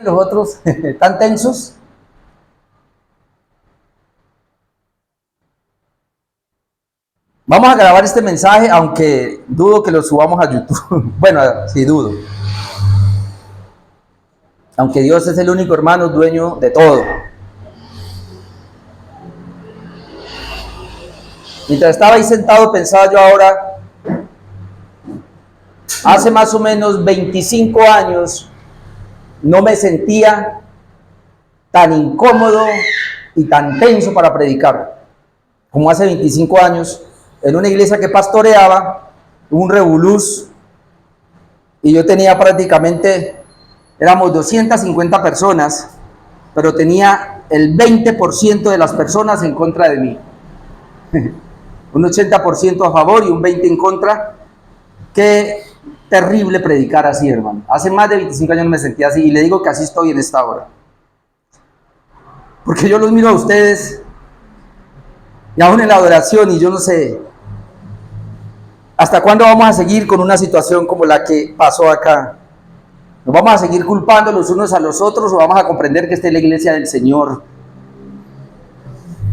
Los otros tan tensos. Vamos a grabar este mensaje, aunque dudo que lo subamos a YouTube. Bueno, sí, dudo. Aunque Dios es el único hermano dueño de todo. Mientras estaba ahí sentado, pensaba yo ahora, hace más o menos 25 años, no me sentía tan incómodo y tan tenso para predicar como hace 25 años. En una iglesia que pastoreaba, un revolús, y yo tenía prácticamente, éramos 250 personas, pero tenía el 20% de las personas en contra de mí. Un 80% a favor y un 20% en contra. Qué terrible predicar así, hermano. Hace más de 25 años me sentía así, y le digo que así estoy en esta hora. Porque yo los miro a ustedes, y aún en la adoración, y yo no sé, ¿hasta cuándo vamos a seguir con una situación como la que pasó acá? ¿Nos vamos a seguir culpando los unos a los otros o vamos a comprender que esta es la iglesia del Señor?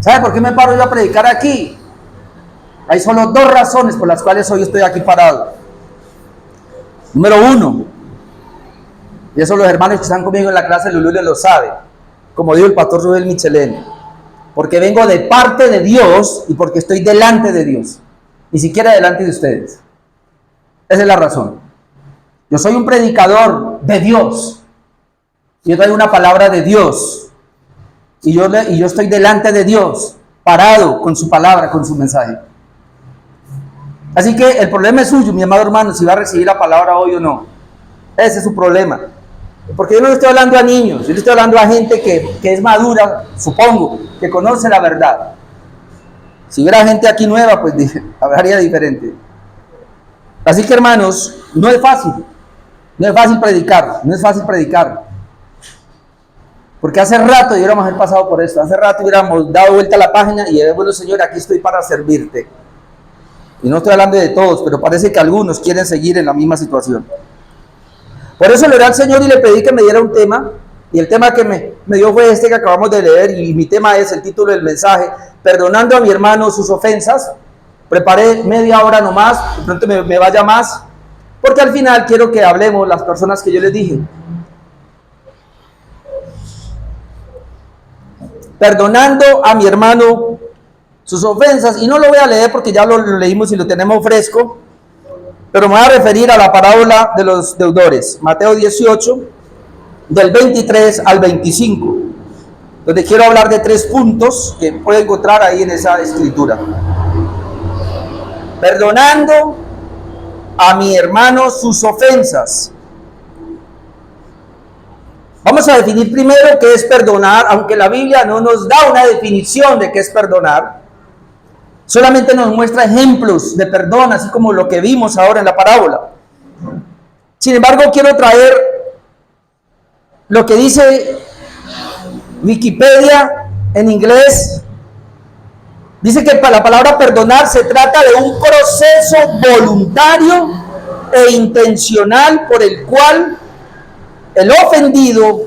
¿Sabe por qué me paro yo a predicar aquí? Hay solo dos razones por las cuales hoy estoy aquí parado. Número uno, y eso los hermanos que están conmigo en la clase de Lulule lo saben, como dijo el pastor Rubén Michelén, porque vengo de parte de Dios y porque estoy delante de Dios. Ni siquiera delante de ustedes. Esa es la razón. Yo soy un predicador de Dios. Yo traigo una palabra de Dios. Y yo estoy delante de Dios, parado con su palabra, con su mensaje. Así que el problema es suyo, mi amado hermano, si va a recibir la palabra hoy o no. Ese es su problema. Porque yo no le estoy hablando a niños, yo le estoy hablando a gente que es madura, supongo, que conoce la verdad. Si hubiera gente aquí nueva, pues hablaría diferente. Así que, hermanos, no es fácil predicar. Porque hace rato hubiéramos haber pasado por esto, hace rato hubiéramos dado vuelta a la página y bueno, Señor, aquí estoy para servirte. Y no estoy hablando de todos, pero parece que algunos quieren seguir en la misma situación. Por eso le oré al Señor y le pedí que me diera un tema. Y el tema que me dio fue este que acabamos de leer, y mi tema es el título del mensaje: perdonando a mi hermano sus ofensas. Preparé media hora nomás, de pronto me vaya más, porque al final quiero que hablemos las personas que yo les dije. Perdonando a mi hermano sus ofensas, y no lo voy a leer porque ya lo leímos y lo tenemos fresco, pero me voy a referir a la parábola de los deudores, Mateo 18, del 23 al 25, donde quiero hablar de 3 puntos que puede encontrar ahí en esa escritura. Perdonando a mi hermano sus ofensas. Vamos a definir primero qué es perdonar, aunque la Biblia no nos da una definición de qué es perdonar. Solamente nos muestra ejemplos de perdón, así como lo que vimos ahora en la parábola. Sin embargo, quiero traer lo que dice Wikipedia en inglés. Dice que la palabra perdonar se trata de un proceso voluntario e intencional por el cual el ofendido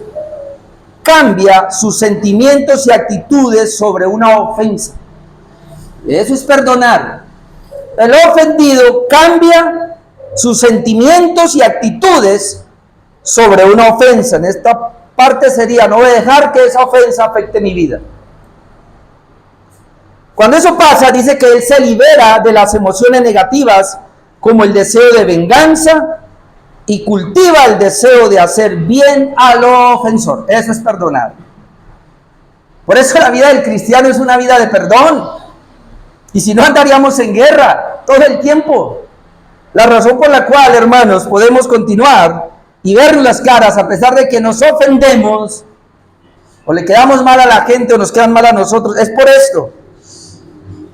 cambia sus sentimientos y actitudes sobre una ofensa. Eso es perdonar. El ofendido cambia sus sentimientos y actitudes sobre una ofensa. En esta parte sería: no voy a dejar que esa ofensa afecte mi vida. Cuando eso pasa, dice que él se libera de las emociones negativas, como el deseo de venganza, y cultiva el deseo de hacer bien al ofensor. Eso es perdonar. Por eso la vida del cristiano es una vida de perdón. Y si no, andaríamos en guerra todo el tiempo. La razón por la cual, hermanos, podemos continuar y ver las caras a pesar de que nos ofendemos, o le quedamos mal a la gente o nos quedan mal a nosotros, es por esto.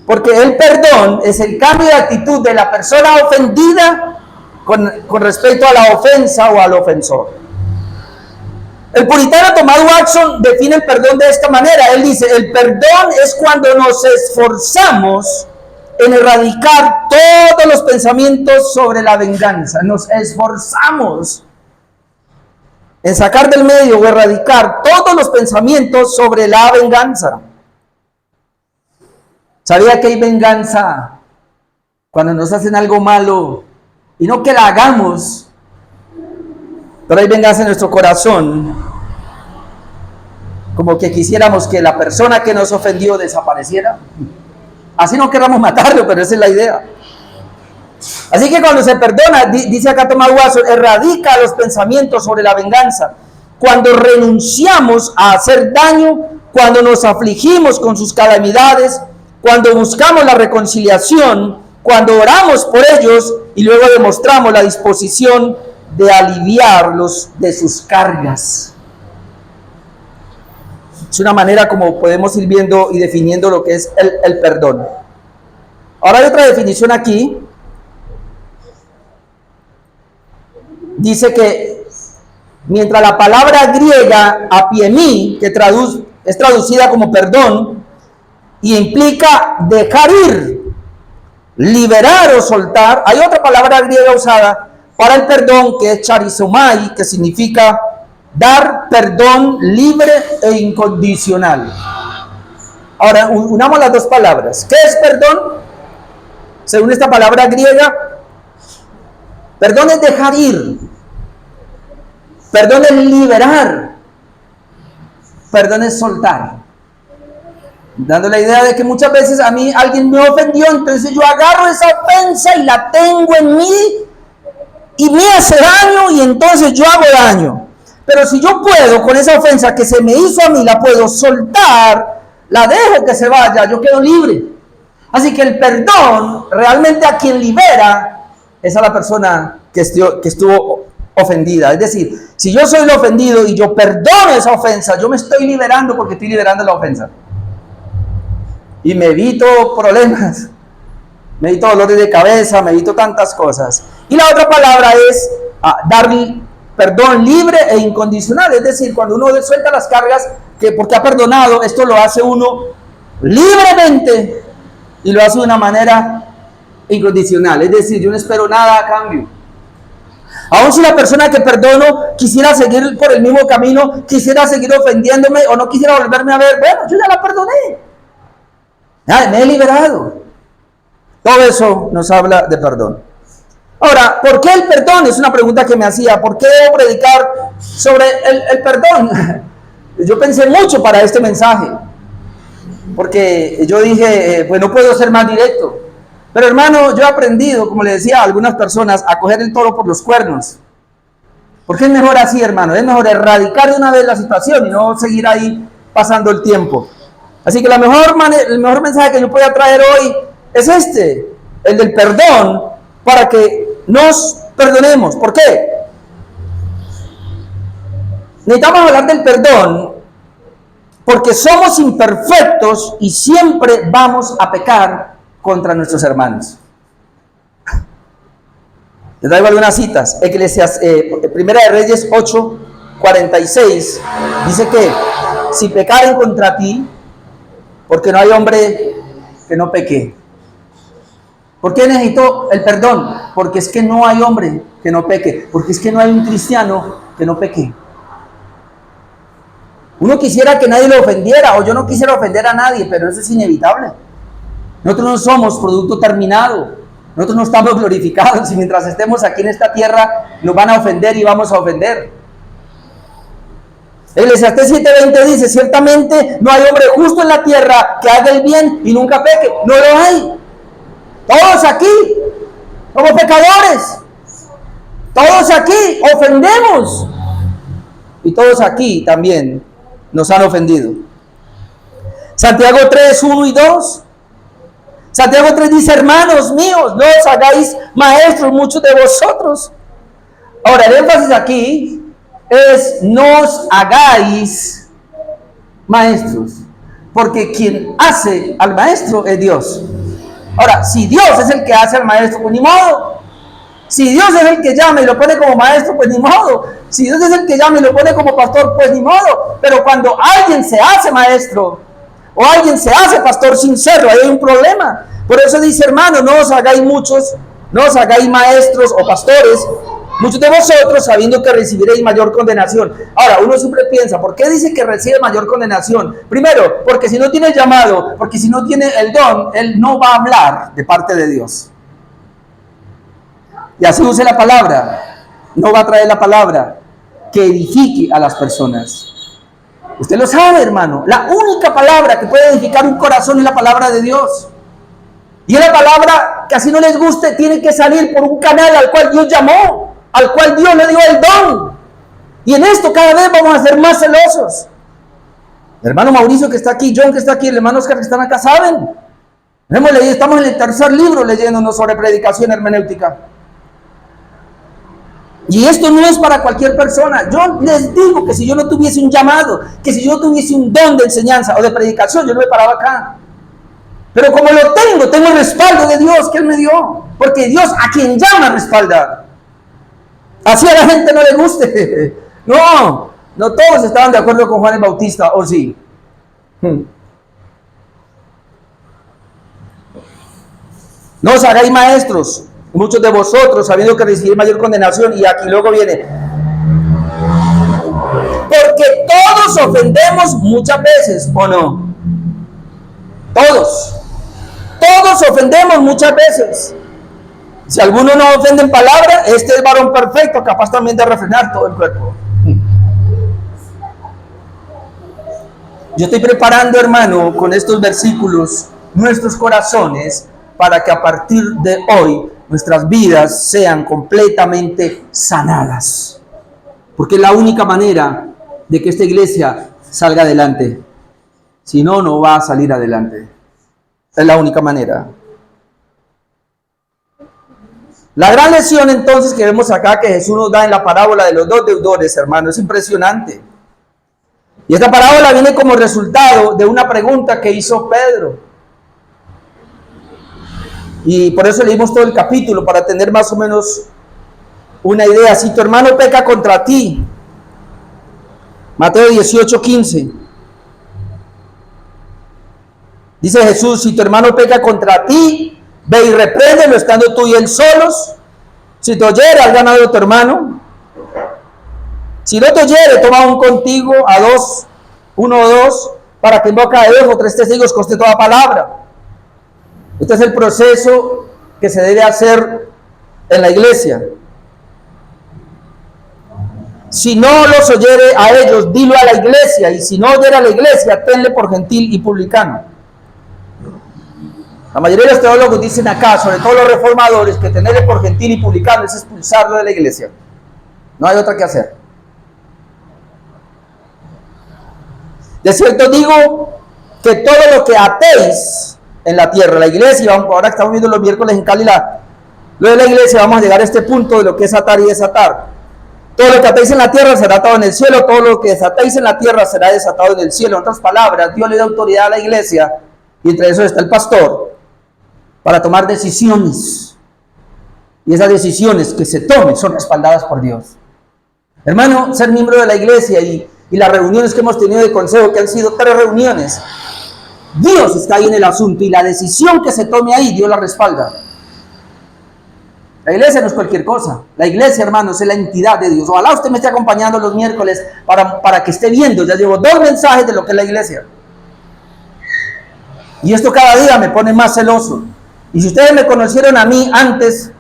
Porque el perdón es el cambio de actitud de la persona ofendida con respecto a la ofensa o al ofensor. El puritano Thomas Watson define el perdón de esta manera. Él dice: el perdón es cuando nos esforzamos en erradicar todos los pensamientos sobre la venganza. Nos esforzamos en sacar del medio o erradicar todos los pensamientos sobre la venganza. ¿Sabía que hay venganza cuando nos hacen algo malo y no que la hagamos? Pero hay venganza en nuestro corazón, como que quisiéramos que la persona que nos ofendió desapareciera. Así no queramos matarlo, pero esa es la idea. Así que cuando se perdona, dice acá Tomás Watson, erradica los pensamientos sobre la venganza. Cuando renunciamos a hacer daño, cuando nos afligimos con sus calamidades, cuando buscamos la reconciliación, cuando oramos por ellos y luego demostramos la disposición de aliviarlos de sus cargas. Es una manera como podemos ir viendo y definiendo lo que es el perdón. Ahora hay otra definición aquí. Dice que mientras la palabra griega apiemi, que es traducida como perdón, y implica dejar ir, liberar o soltar, hay otra palabra griega usada para el perdón que es charizomai, que significa dar perdón libre e incondicional. Ahora, unamos las dos palabras. ¿Qué es perdón? Según esta palabra griega, perdón es dejar ir, perdón es liberar, perdón es soltar. Dando la idea de que muchas veces a mí alguien me ofendió, entonces yo agarro esa ofensa y la tengo en mí y me hace daño y entonces yo hago daño. Pero si yo puedo con esa ofensa que se me hizo a mí, la puedo soltar, la dejo que se vaya, yo quedo libre. Así que el perdón realmente a quien libera es a la persona que estuvo ofendida. Es decir, si yo soy el ofendido y yo perdono esa ofensa, yo me estoy liberando porque estoy liberando la ofensa. Y me evito problemas, me evito dolores de cabeza, me evito tantas cosas. Y la otra palabra es dar perdón libre e incondicional. Es decir, cuando uno suelta las cargas, que porque ha perdonado, esto lo hace uno libremente y lo hace de una manera incondicional. Es decir, yo no espero nada a cambio. Aun si la persona que perdono quisiera seguir por el mismo camino, quisiera seguir ofendiéndome o no quisiera volverme a ver, bueno, yo ya la perdoné. Me he liberado. Todo eso nos habla de perdón. Ahora, ¿por qué el perdón? Es una pregunta que me hacía. ¿Por qué debo predicar sobre el perdón? Yo pensé mucho para este mensaje. Porque yo dije, pues no puedo ser más directo. Pero hermano, yo he aprendido, como le decía a algunas personas, a coger el toro por los cuernos. Porque es mejor así, hermano. Es mejor erradicar de una vez la situación y no seguir ahí pasando el tiempo. Así que el mejor mensaje que yo pueda traer hoy es el del perdón, para que nos perdonemos. ¿Por qué? Necesitamos hablar del perdón porque somos imperfectos y siempre vamos a pecar contra nuestros hermanos. Les traigo algunas citas. Primera de Reyes 8:46 dice que si pecaren contra ti, porque no hay hombre que no peque. ¿Por qué necesito el perdón? Porque es que no hay hombre que no peque. Porque es que no hay un cristiano que no peque. Uno quisiera que nadie lo ofendiera, o yo no quisiera ofender a nadie, pero eso es inevitable. Nosotros no somos producto terminado. Nosotros no estamos glorificados y mientras estemos aquí en esta tierra nos van a ofender y vamos a ofender. Eclesiastés 7:20 dice, ciertamente no hay hombre justo en la tierra que haga el bien y nunca peque. No lo hay. Todos aquí somos pecadores. Todos aquí ofendemos. Y todos aquí también nos han ofendido. Santiago 3:1 y 2. Santiago 3 dice, hermanos míos, no os hagáis maestros muchos de vosotros. Ahora, el énfasis aquí es no os hagáis maestros, porque quien hace al maestro es Dios. Ahora, si Dios es el que hace al maestro, pues ni modo. Si Dios es el que llama y lo pone como maestro, pues ni modo. Si Dios es el que llama y lo pone como pastor, pues ni modo. Pero cuando alguien se hace maestro o alguien se hace pastor sin serlo, ahí hay un problema. Por eso dice, hermano, no os hagáis muchos, no os hagáis maestros o pastores, muchos de vosotros sabiendo que recibiréis mayor condenación. Ahora, uno siempre piensa, ¿por qué dice que recibe mayor condenación? Primero, porque si no tiene el llamado, porque si no tiene el don, él no va a hablar de parte de Dios. Y así use la palabra, no va a traer la palabra que edifique a las personas. Usted lo sabe, hermano, la única palabra que puede edificar un corazón es la palabra de Dios. Y la palabra que así no les guste tiene que salir por un canal al cual Dios llamó, al cual Dios le dio el don. Y en esto cada vez vamos a ser más celosos. El hermano Mauricio que está aquí, John que está aquí, el hermano Oscar que están acá, saben. Hemos leído, estamos en el tercer libro leyéndonos sobre predicación hermenéutica. Y esto no es para cualquier persona. Yo les digo que si yo no tuviese un llamado, que si yo no tuviese un don de enseñanza o de predicación, yo no me paraba acá. Pero como lo tengo el respaldo de Dios que Él me dio. Porque Dios a quien llama respalda. Así a la gente no le guste. No todos estaban de acuerdo con Juan el Bautista, ¿o sí? No os hagáis maestros, muchos de vosotros, sabiendo que recibís mayor condenación. Y aquí luego viene. Porque todos ofendemos muchas veces, ¿o no? Todos ofendemos muchas veces. Si alguno no ofende en palabra, este es varón perfecto, capaz también de refrenar todo el cuerpo. Yo estoy preparando, hermano, con estos versículos, nuestros corazones, para que a partir de hoy nuestras vidas sean completamente sanadas. Porque es la única manera de que esta iglesia salga adelante. Si no, no va a salir adelante. Es la única manera. La gran lección entonces que vemos acá que Jesús nos da en la parábola de los dos deudores, hermano, es impresionante. Y esta parábola viene como resultado de una pregunta que hizo Pedro. Y por eso leímos todo el capítulo, para tener más o menos una idea. Si tu hermano peca contra ti, Mateo 18:15. Dice Jesús, si tu hermano peca contra ti, ve y repréndelo estando tú y él solos. Si te oyere, has ganado a tu hermano. Si no te oyere, toma un contigo a dos, uno o dos, para que en boca de dos o tres testigos conste toda palabra. Este es el proceso que se debe hacer en la iglesia. Si no los oyere a ellos, dilo a la iglesia. Y si no oyere a la iglesia, tenle por gentil y publicano. La mayoría de los teólogos dicen acá, sobre todo los reformadores, que tenerle por gentil y publicano es expulsarlo de la iglesia. No hay otra que hacer. De cierto digo que todo lo que atéis en la tierra, la iglesia, ahora que estamos viendo los miércoles en Cali, lo de la iglesia, vamos a llegar a este punto de lo que es atar y desatar. Todo lo que atéis en la tierra será atado en el cielo, todo lo que desatéis en la tierra será desatado en el cielo. En otras palabras, Dios le da autoridad a la iglesia, y entre eso está el pastor, para tomar decisiones. Y esas decisiones que se tomen son respaldadas por Dios. Hermano, ser miembro de la iglesia y las reuniones que hemos tenido de consejo, que han sido 3 reuniones, Dios está ahí en el asunto, y la decisión que se tome ahí, Dios la respalda. La iglesia no es cualquier cosa. La iglesia, hermanos, es la entidad de Dios. Ojalá usted me esté acompañando los miércoles para que esté viendo. Ya llevo 2 mensajes de lo que es la iglesia. Y esto cada día me pone más celoso. Y si ustedes me conocieron a mí antes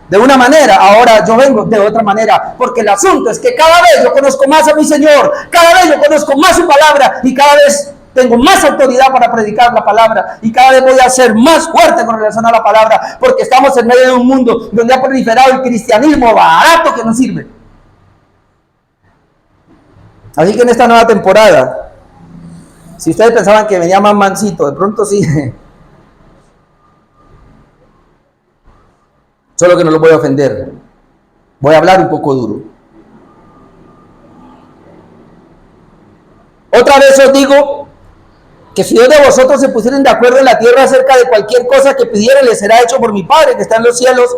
de una manera, ahora yo vengo de otra manera. Porque el asunto es que cada vez yo conozco más a mi Señor. Cada vez yo conozco más su palabra. Y cada vez tengo más autoridad para predicar la palabra, y cada vez voy a ser más fuerte con relación a la palabra, porque estamos en medio de un mundo donde ha proliferado el cristianismo barato que no sirve. Así que en esta nueva temporada, si ustedes pensaban que venía más mansito, de pronto sí. Solo que no los voy a ofender. Voy a hablar un poco duro. Otra vez os digo que si dos de vosotros se pusieren de acuerdo en la tierra acerca de cualquier cosa que pidieren, les será hecho por mi Padre que está en los cielos.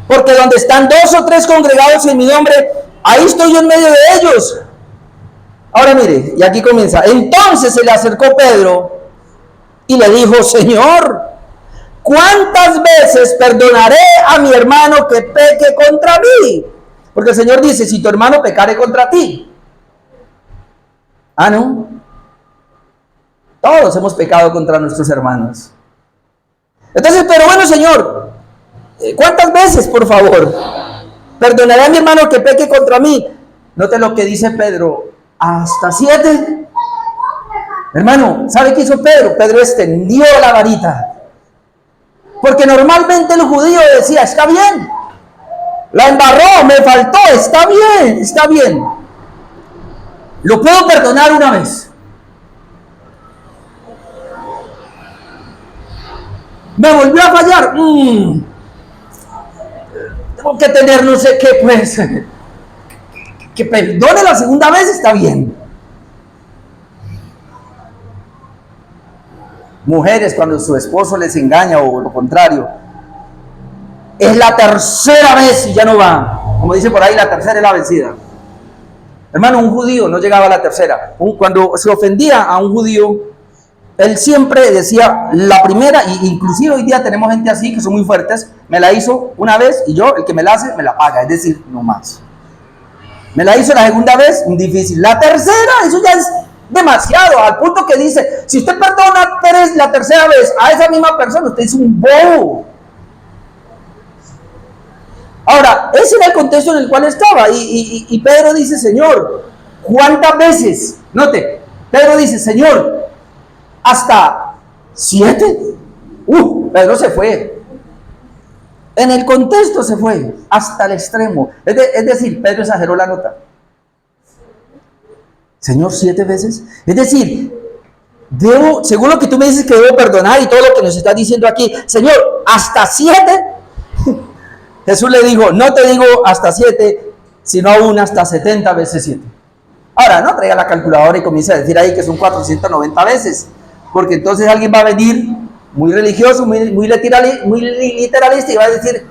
Porque donde están 2 o 3 congregados en mi nombre, ahí estoy yo en medio de ellos. Ahora mire, y aquí comienza. Entonces se le acercó Pedro y le dijo, Señor, ¿cuántas veces perdonaré a mi hermano que peque contra mí? Porque el Señor dice, si tu hermano pecare contra ti. Ah, no. Todos hemos pecado contra nuestros hermanos. Entonces, pero bueno, Señor, ¿cuántas veces, por favor? Perdonaré a mi hermano que peque contra mí. Note lo que dice Pedro, hasta 7. Hermano, ¿sabe qué hizo Pedro? Pedro extendió la varita. Porque normalmente el judío decía, está bien. La embarró, me faltó, está bien, está bien. Lo puedo perdonar una vez. Me volvió a fallar. Tengo que tener no sé qué, pues. Que perdone la segunda vez, está bien. Mujeres, cuando su esposo les engaña o lo contrario, es la tercera vez y ya no va. Como dice por ahí, la tercera es la vencida. Hermano, un judío no llegaba a la tercera. Cuando se ofendía a un judío, él siempre decía la primera, y inclusive hoy día tenemos gente así que son muy fuertes, me la hizo una vez y yo, el que me la hace, me la paga, es decir, no más. Me la hizo la segunda vez, difícil. La tercera, eso ya es demasiado, al punto que dice, si usted perdona la tercera vez a esa misma persona, usted es un bobo. Ahora, ese era el contexto en el cual estaba, y Pedro dice, Señor, ¿cuántas veces? Note, Pedro dice, Señor, ¿hasta 7? Pedro se fue. En el contexto se fue hasta el extremo. Es decir, Pedro exageró la nota. Señor, 7 veces. Es decir, según lo que tú me dices que debo perdonar y todo lo que nos estás diciendo aquí, Señor, ¿hasta 7? Jesús le dijo, no te digo hasta 7, sino aún hasta 70 veces 7. Ahora, no traiga la calculadora y comience a decir ahí que son 490 veces, porque entonces alguien va a venir muy religioso, muy literalista y va a decir,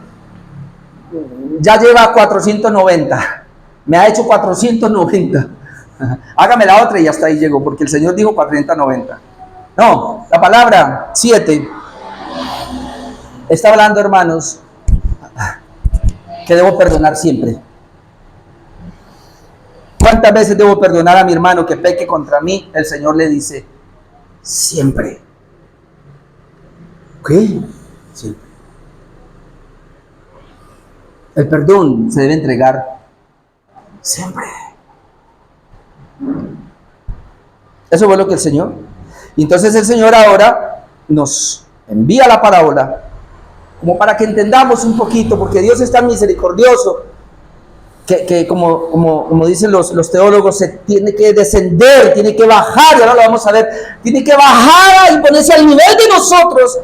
ya lleva 490, me ha hecho 490, hágame la otra y hasta ahí llegó, porque el Señor dijo 490. No, la palabra 7 está hablando, hermanos, que debo perdonar siempre. ¿Cuántas veces debo perdonar a mi hermano que peque contra mí? El Señor le dice, siempre. ¿Qué? Siempre. El perdón se debe entregar siempre. Eso fue lo que el Señor. Y entonces el Señor ahora nos envía la parábola como para que entendamos un poquito, porque Dios es tan misericordioso que como dicen los teólogos, se tiene que descender, tiene que bajar, y ahora lo vamos a ver, tiene que bajar y ponerse al nivel de nosotros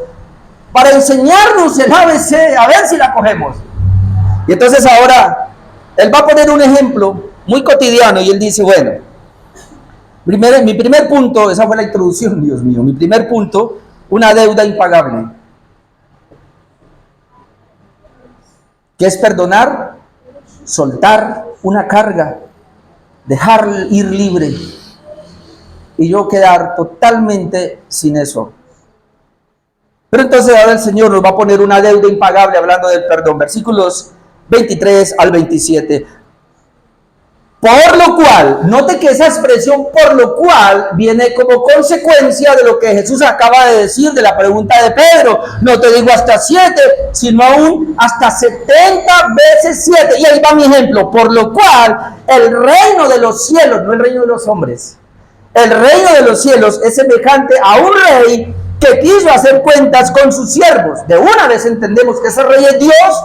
para enseñarnos el ABC, a ver si la cogemos. Y entonces ahora Él va a poner un ejemplo muy cotidiano y Él dice, bueno, mi primer punto, esa fue la introducción, Dios mío, mi primer punto, una deuda impagable. ¿Qué es perdonar? Soltar una carga, dejar ir libre y yo quedar totalmente sin eso. Pero entonces ahora el Señor nos va a poner una deuda impagable hablando del perdón, versículos 23 al 27. Por lo cual, note que esa expresión por lo cual viene como consecuencia de lo que Jesús acaba de decir de la pregunta de Pedro. No te digo hasta 7, sino aún hasta 70 veces 7. Y ahí va mi ejemplo. Por lo cual, el reino de los cielos, no el reino de los hombres, el reino de los cielos es semejante a un rey que quiso hacer cuentas con sus siervos. De una vez entendemos que ese rey es Dios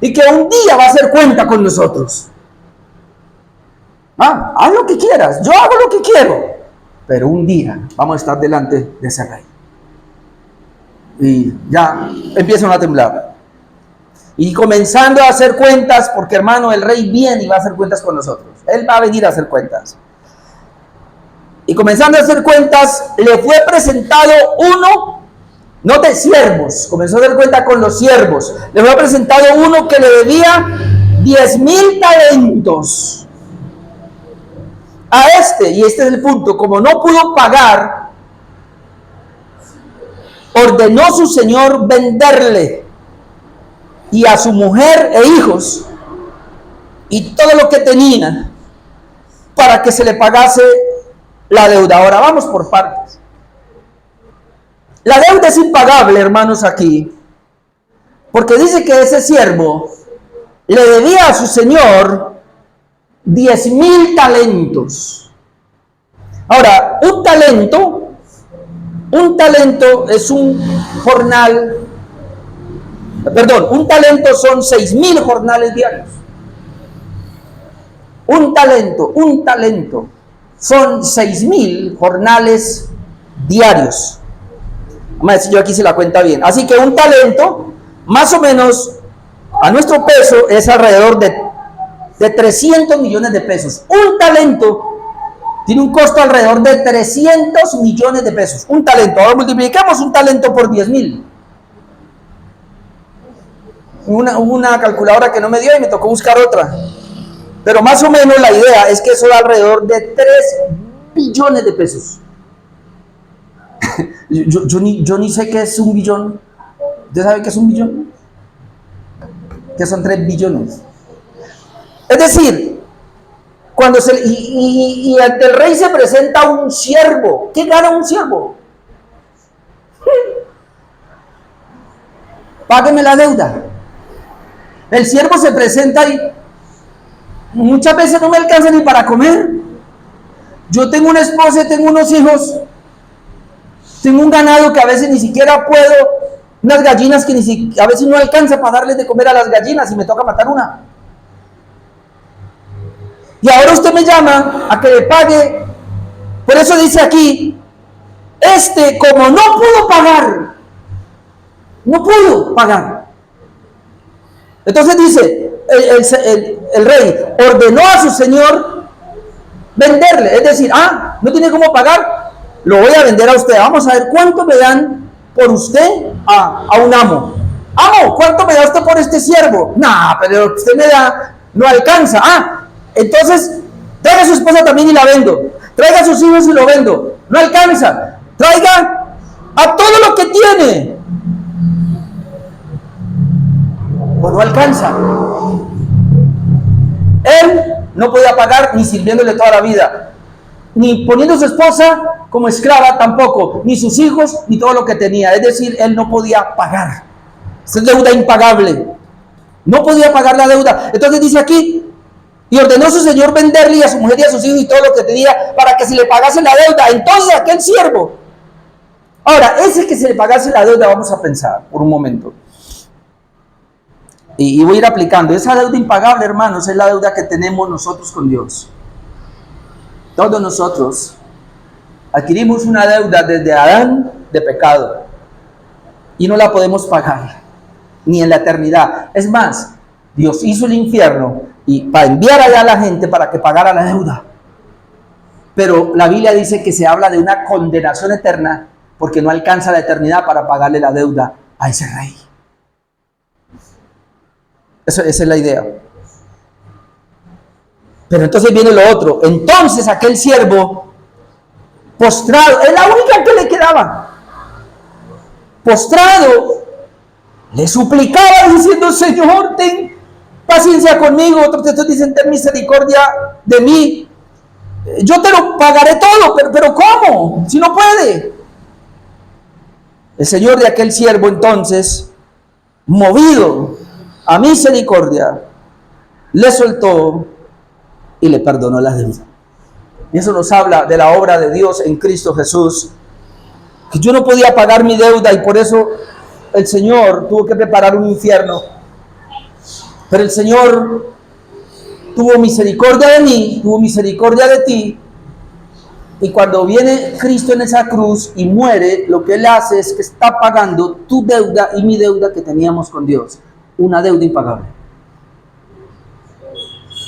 y que un día va a hacer cuenta con nosotros. Haz lo que quieras, yo hago lo que quiero, pero un día vamos a estar delante de ese rey. Y ya empiezan a temblar. Y comenzando a hacer cuentas, porque hermano, el rey viene y va a hacer cuentas con nosotros. Él va a venir a hacer cuentas. Y comenzando a hacer cuentas, le fue presentado uno, no de siervos, comenzó a hacer cuenta con los siervos. Le fue presentado uno que le debía 10,000 talentos. A y este es el punto, como no pudo pagar, ordenó su señor venderle y a su mujer e hijos y todo lo que tenía para que se le pagase la deuda. Ahora vamos por partes. La deuda es impagable, hermanos, aquí, porque dice que ese siervo le debía a su señor 10,000 talentos. Ahora, un talento es un jornal, un talento son 6,000 jornales diarios. Un talento son 6,000 jornales diarios. Vamos a ver si yo aquí se la cuenta bien. Así que un talento, más o menos, a nuestro peso, es alrededor de 300 millones de pesos. Un talento tiene un costo alrededor de 300 millones de pesos. Un talento. Ahora multiplicamos un talento por 10,000. Una calculadora que no me dio y me tocó buscar otra. Pero más o menos la idea es que eso da alrededor de 3 billones de pesos. yo ni sé qué es un billón. ¿Usted sabe qué es un billón? Que son 3 billones. Es decir, cuando y ante el rey se presenta un siervo. ¿Qué gana un siervo? Págueme la deuda. El siervo se presenta y muchas veces no me alcanza ni para comer. Yo tengo una esposa, tengo unos hijos, tengo un ganado que a veces ni siquiera puedo, unas gallinas que a veces no alcanza para darles de comer a las gallinas y me toca matar una. Y ahora usted me llama a que le pague. Por eso dice aquí, como no pudo pagar. Entonces dice, el rey ordenó a su señor venderle. Es decir, no tiene cómo pagar, lo voy a vender a usted. Vamos a ver cuánto me dan por usted a un amo. Amo, ¿cuánto me da usted por este siervo? Nah, pero lo que usted me da no alcanza. Entonces, traiga a su esposa también y la vendo. Traiga a sus hijos y lo vendo. No alcanza. Traiga a todo lo que tiene. Pues no alcanza. Él no podía pagar ni sirviéndole toda la vida, ni poniendo a su esposa como esclava tampoco, ni sus hijos, ni todo lo que tenía. Es decir, él no podía pagar. Esa es deuda impagable. No podía pagar la deuda. Entonces dice aquí, y ordenó a su señor venderle a su mujer y a sus hijos y todo lo que tenía para que se le pagase la deuda. Entonces aquel siervo, ahora ese que se le pagase la deuda, vamos a pensar por un momento, y voy a ir aplicando. Esa deuda impagable, hermanos, es la deuda que tenemos nosotros con Dios. Todos nosotros adquirimos una deuda desde Adán de pecado y no la podemos pagar ni en la eternidad. Es más, Dios hizo el infierno y para enviar allá a la gente para que pagara la deuda. Pero la Biblia dice que se habla de una condenación eterna porque no alcanza la eternidad para pagarle la deuda a ese rey. Esa es la idea. Pero entonces viene lo otro. Entonces aquel siervo postrado, es la única que le quedaba, postrado, le suplicaba diciendo: Señor, ten paciencia conmigo. Otros textos dicen: ten misericordia de mí, yo te lo pagaré todo. Pero ¿cómo? Si no puede. El señor de aquel siervo entonces, movido a misericordia, le soltó y le perdonó la deuda. Y eso nos habla de la obra de Dios en Cristo Jesús, que yo no podía pagar mi deuda y por eso el Señor tuvo que preparar un infierno. Pero el Señor tuvo misericordia de mí, tuvo misericordia de ti. Y cuando viene Cristo en esa cruz y muere, lo que Él hace es que está pagando tu deuda y mi deuda que teníamos con Dios. Una deuda impagable.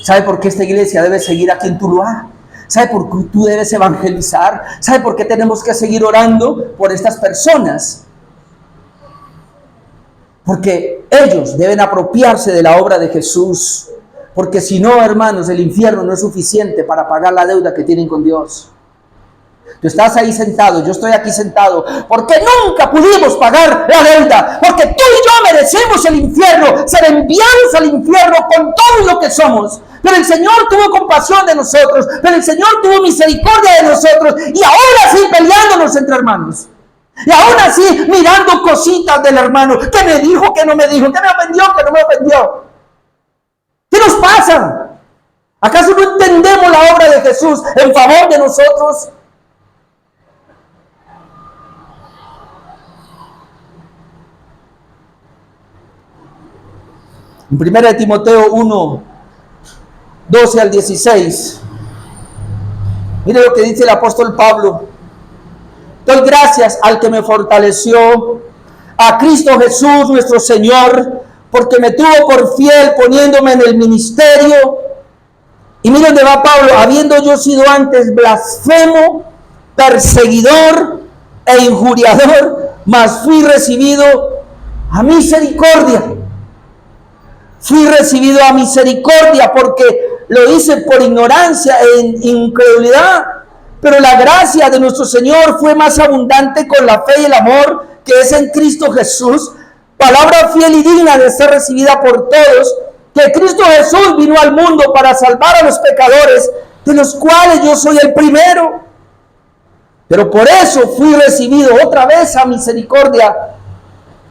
¿Sabe por qué esta iglesia debe seguir aquí en Tuluá? ¿Sabe por qué tú debes evangelizar? ¿Sabe por qué tenemos que seguir orando por estas personas? Porque ellos deben apropiarse de la obra de Jesús. Porque si no, hermanos, el infierno no es suficiente para pagar la deuda que tienen con Dios. Tú estás ahí sentado, yo estoy aquí sentado, porque nunca pudimos pagar la deuda, porque tú y yo merecemos el infierno, ser enviados al infierno con todo lo que somos. Pero el Señor tuvo compasión de nosotros, pero el Señor tuvo misericordia de nosotros, y ahora sí peleándonos entre hermanos. Y aún así mirando cositas del hermano, que me dijo, que no me dijo, que me ofendió, que no me ofendió. ¿Qué nos pasa? ¿Acaso no entendemos la obra de Jesús en favor de nosotros? En 1 Timoteo 1, 12 al 16, mire lo que dice el apóstol Pablo. Doy gracias al que me fortaleció, a Cristo Jesús nuestro Señor, porque me tuvo por fiel poniéndome en el ministerio. Y mire dónde va Pablo: habiendo yo sido antes blasfemo, perseguidor e injuriador, mas fui recibido a misericordia. Fui recibido a misericordia porque lo hice por ignorancia e incredulidad. Pero la gracia de nuestro Señor fue más abundante con la fe y el amor que es en Cristo Jesús. Palabra fiel y digna de ser recibida por todos, que Cristo Jesús vino al mundo para salvar a los pecadores, de los cuales yo soy el primero. Pero por eso fui recibido otra vez a misericordia,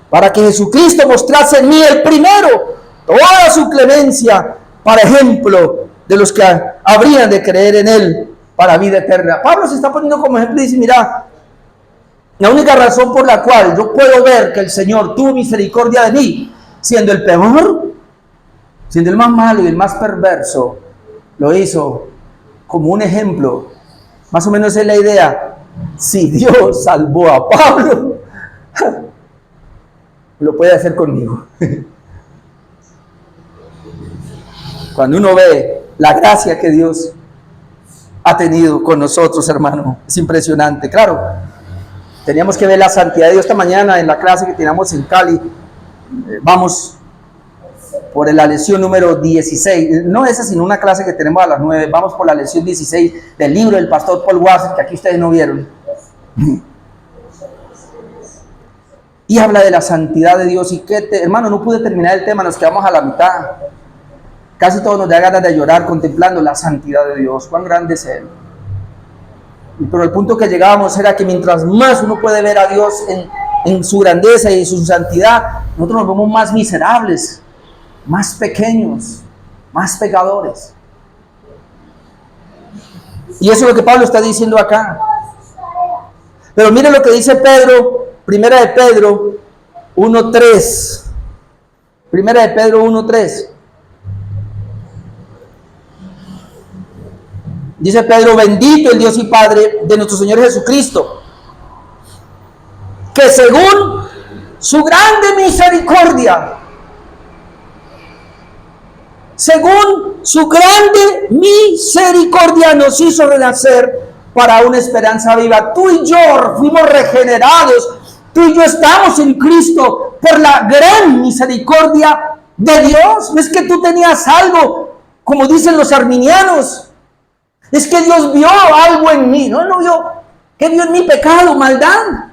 para que Jesucristo mostrase en mí el primero toda su clemencia, para ejemplo de los que habrían de creer en Él para vida eterna. Pablo se está poniendo como ejemplo y dice: mira, la única razón por la cual yo puedo ver que el Señor tuvo misericordia de mí, siendo el peor, siendo el más malo y el más perverso, lo hizo como un ejemplo. Más o menos es la idea. Si Dios salvó a Pablo, lo puede hacer conmigo. Cuando uno ve la gracia que Dios ha tenido con nosotros, hermano, es impresionante. Claro, teníamos que ver la santidad de Dios. Esta mañana en la clase que teníamos en Cali, vamos por la lección número 16, no esa, sino una clase que tenemos a las 9, vamos por la lección 16 del libro del pastor Paul Wasser, que aquí ustedes no vieron. Y habla de la santidad de Dios. Y hermano, no pude terminar el tema, nos quedamos a la mitad. Casi todos nos da ganas de llorar contemplando la santidad de Dios. Cuán grande es Él. Pero el punto que llegábamos era que mientras más uno puede ver a Dios en su grandeza y su santidad, nosotros nos vemos más miserables, más pequeños, más pecadores. Y eso es lo que Pablo está diciendo acá. Pero mire lo que dice Pedro, Primera de Pedro 1:3. Primera de Pedro 1:3. Dice Pedro: bendito el Dios y Padre de nuestro Señor Jesucristo, que según su grande misericordia, según su grande misericordia nos hizo renacer para una esperanza viva. Tú y yo fuimos regenerados, tú y yo estamos en Cristo por la gran misericordia de Dios. No es que tú tenías algo, como dicen los arminianos, es que Dios vio algo en mí. No vio, que vio en mi pecado, maldad.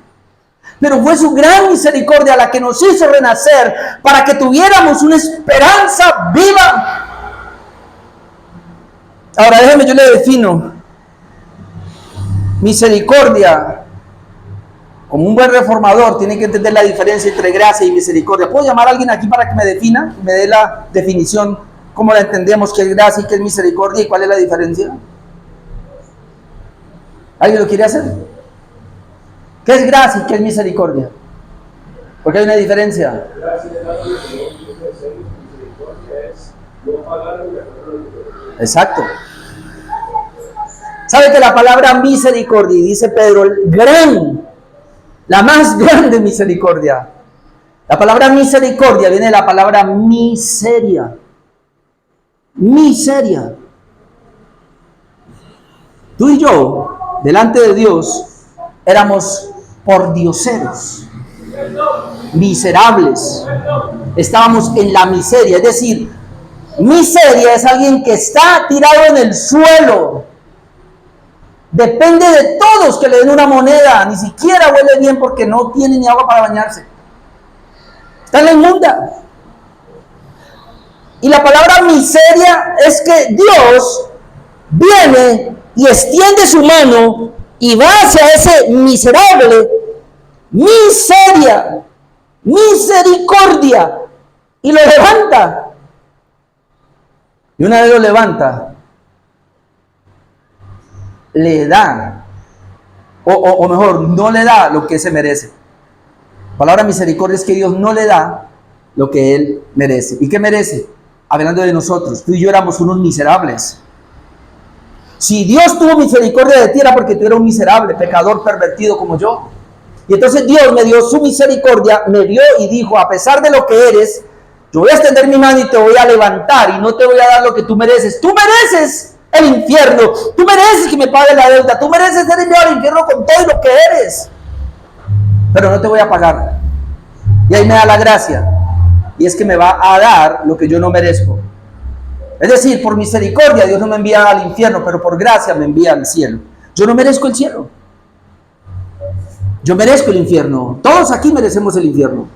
Pero fue su gran misericordia la que nos hizo renacer para que tuviéramos una esperanza viva. Ahora déjeme, yo le defino misericordia. Como un buen reformador tiene que entender la diferencia entre gracia y misericordia. ¿Puedo llamar a alguien aquí para que me defina? Me dé la definición, cómo la entendemos, qué es gracia y qué es misericordia y cuál es la diferencia. ¿Alguien lo quiere hacer? ¿Qué es gracia y qué es misericordia? Porque hay una diferencia. Exacto. ¿Sabe que la palabra misericordia, y dice Pedro, la más grande misericordia? La palabra misericordia viene de la palabra miseria. Miseria. Tú y yo, delante de Dios, éramos pordioseros, miserables. Estábamos en la miseria. Es decir, miseria es alguien que está tirado en el suelo, Depende de todos que le den una moneda. Ni siquiera huele bien porque no tiene ni agua para bañarse. Está en la inmunda. Y la palabra miseria es que Dios viene y extiende su mano y va hacia ese miserable. Miseria, misericordia, y lo levanta. Y una vez lo levanta, le da, o mejor, no le da lo que se merece. La palabra misericordia es que Dios no le da lo que Él merece. ¿Y qué merece? Hablando de nosotros, tú y yo éramos unos miserables. Si Dios tuvo misericordia de ti era porque tú eras un miserable, pecador, pervertido como yo. Y entonces Dios me dio su misericordia, me vio y dijo, a pesar de lo que eres, yo voy a extender mi mano y te voy a levantar y no te voy a dar lo que tú mereces. Tú mereces el infierno, tú mereces que me pague la deuda, tú mereces ser enviado al infierno con todo lo que eres. Pero no te voy a pagar. Y ahí me da la gracia. Y es que me va a dar lo que yo no merezco. Es decir, por misericordia Dios no me envía al infierno, pero por gracia me envía al cielo. Yo no merezco el cielo. Yo merezco el infierno. Todos aquí merecemos el infierno.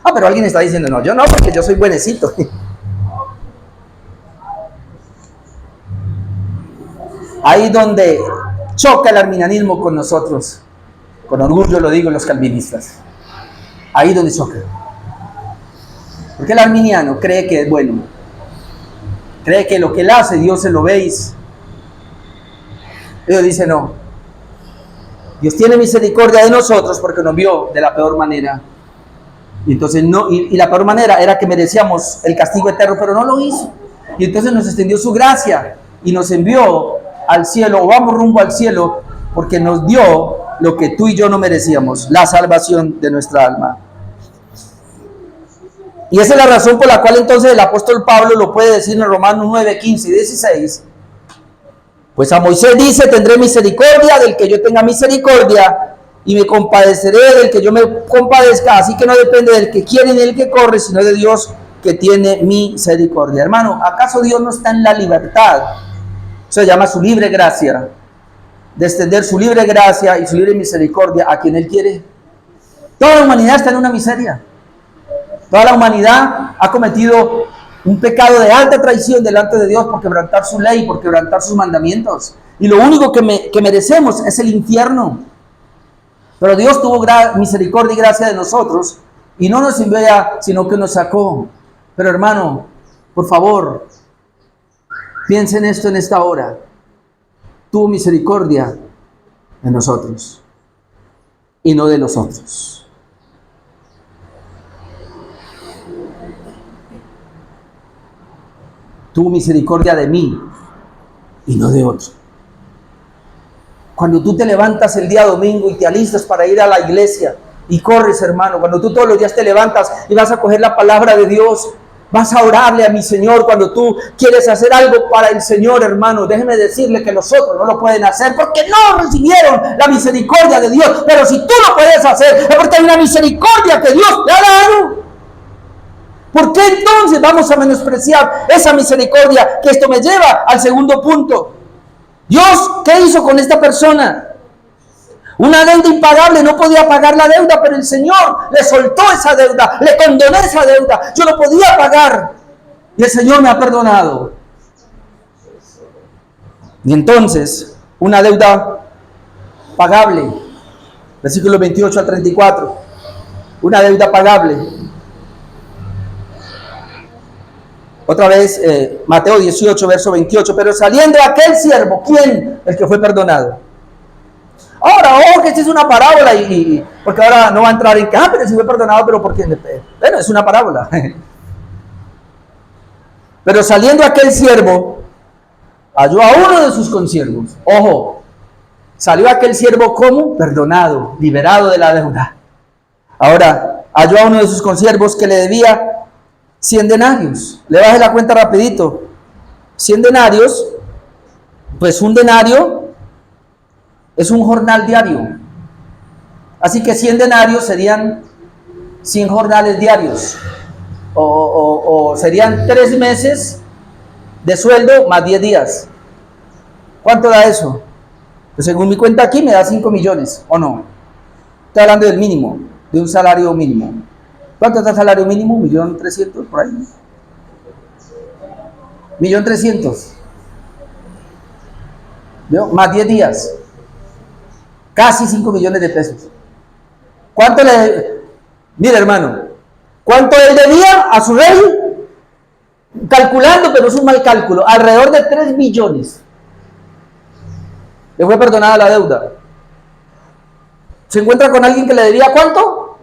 Ah, pero alguien está diciendo, no, yo no, porque yo soy buenecito. Ahí donde choca el arminianismo con nosotros. Con orgullo lo digo, los calvinistas. Ahí donde choca. Porque el arminiano cree que es bueno. Cree que lo que él hace, Dios se lo veis. Dios dice no. Dios tiene misericordia de nosotros porque nos vio de la peor manera. Y entonces no, y la peor manera era que merecíamos el castigo eterno, pero no lo hizo. Y entonces nos extendió su gracia y nos envió al cielo, o vamos rumbo al cielo, porque nos dio lo que tú y yo no merecíamos, la salvación de nuestra alma. Y esa es la razón por la cual entonces el apóstol Pablo lo puede decir en Romanos 9, 15 y 16. Pues a Moisés dice, tendré misericordia del que yo tenga misericordia y me compadeceré del que yo me compadezca. Así que no depende del que quiere ni del que corre, sino de Dios que tiene misericordia. Hermano, ¿acaso Dios no está en la libertad? Eso se llama su libre gracia, de extender su libre gracia y su libre misericordia a quien Él quiere. Toda la humanidad está en una miseria. Toda la humanidad ha cometido un pecado de alta traición delante de Dios por quebrantar su ley, por quebrantar sus mandamientos. Y lo único que merecemos es el infierno. Pero Dios tuvo misericordia y gracia de nosotros y no nos envió allá, sino que nos sacó. Pero hermano, por favor, piensen esto en esta hora. Tuvo misericordia de nosotros y no de los otros. Tuvo misericordia de mí y no de otro. Cuando tú te levantas el día domingo y te alistas para ir a la iglesia y corres, hermano, cuando tú todos los días te levantas y vas a coger la palabra de Dios, vas a orarle a mi Señor, cuando tú quieres hacer algo para el Señor, hermano, déjeme decirle que los otros no lo pueden hacer porque no recibieron la misericordia de Dios. Pero si tú lo puedes hacer, es porque hay una misericordia que Dios te ha dado. ¿Por qué entonces vamos a menospreciar esa misericordia? Que esto me lleva al segundo punto. Dios, ¿qué hizo con esta persona? Una deuda impagable, no podía pagar la deuda, pero el Señor le soltó esa deuda, le condonó esa deuda. Yo no podía pagar y el Señor me ha perdonado. Y entonces, una deuda pagable, versículos 28 al 34, una deuda pagable. Otra vez, Mateo 18, verso 28. Pero saliendo aquel siervo, ¿quién? El que fue perdonado. Ahora, ojo que esta es una parábola, porque ahora no va a entrar en que, pero si fue perdonado, pero ¿por qué? Bueno, es una parábola. Pero saliendo aquel siervo, halló a uno de sus consiervos. Ojo, salió aquel siervo como perdonado, liberado de la deuda. Ahora, halló a uno de sus consiervos que le debía 100 denarios. Le bajé la cuenta rapidito. 100 denarios, pues un denario es un jornal diario. Así que 100 denarios serían 100 jornales diarios. O serían 3 meses de sueldo más 10 días. ¿Cuánto da eso? Pues según mi cuenta aquí me da 5 millones, ¿o no? Estoy hablando del mínimo, de un salario mínimo. ¿Cuánto está el salario mínimo? 1.300.000 por ahí. 1.300.000. ¿Vio? Más 10 días. Casi 5 millones de pesos. ¿Cuánto le... Mira, hermano, ¿cuánto él debía a su rey? Calculando, pero es un mal cálculo, alrededor de 3 millones. Le fue perdonada la deuda. ¿Se encuentra con alguien que le debía cuánto?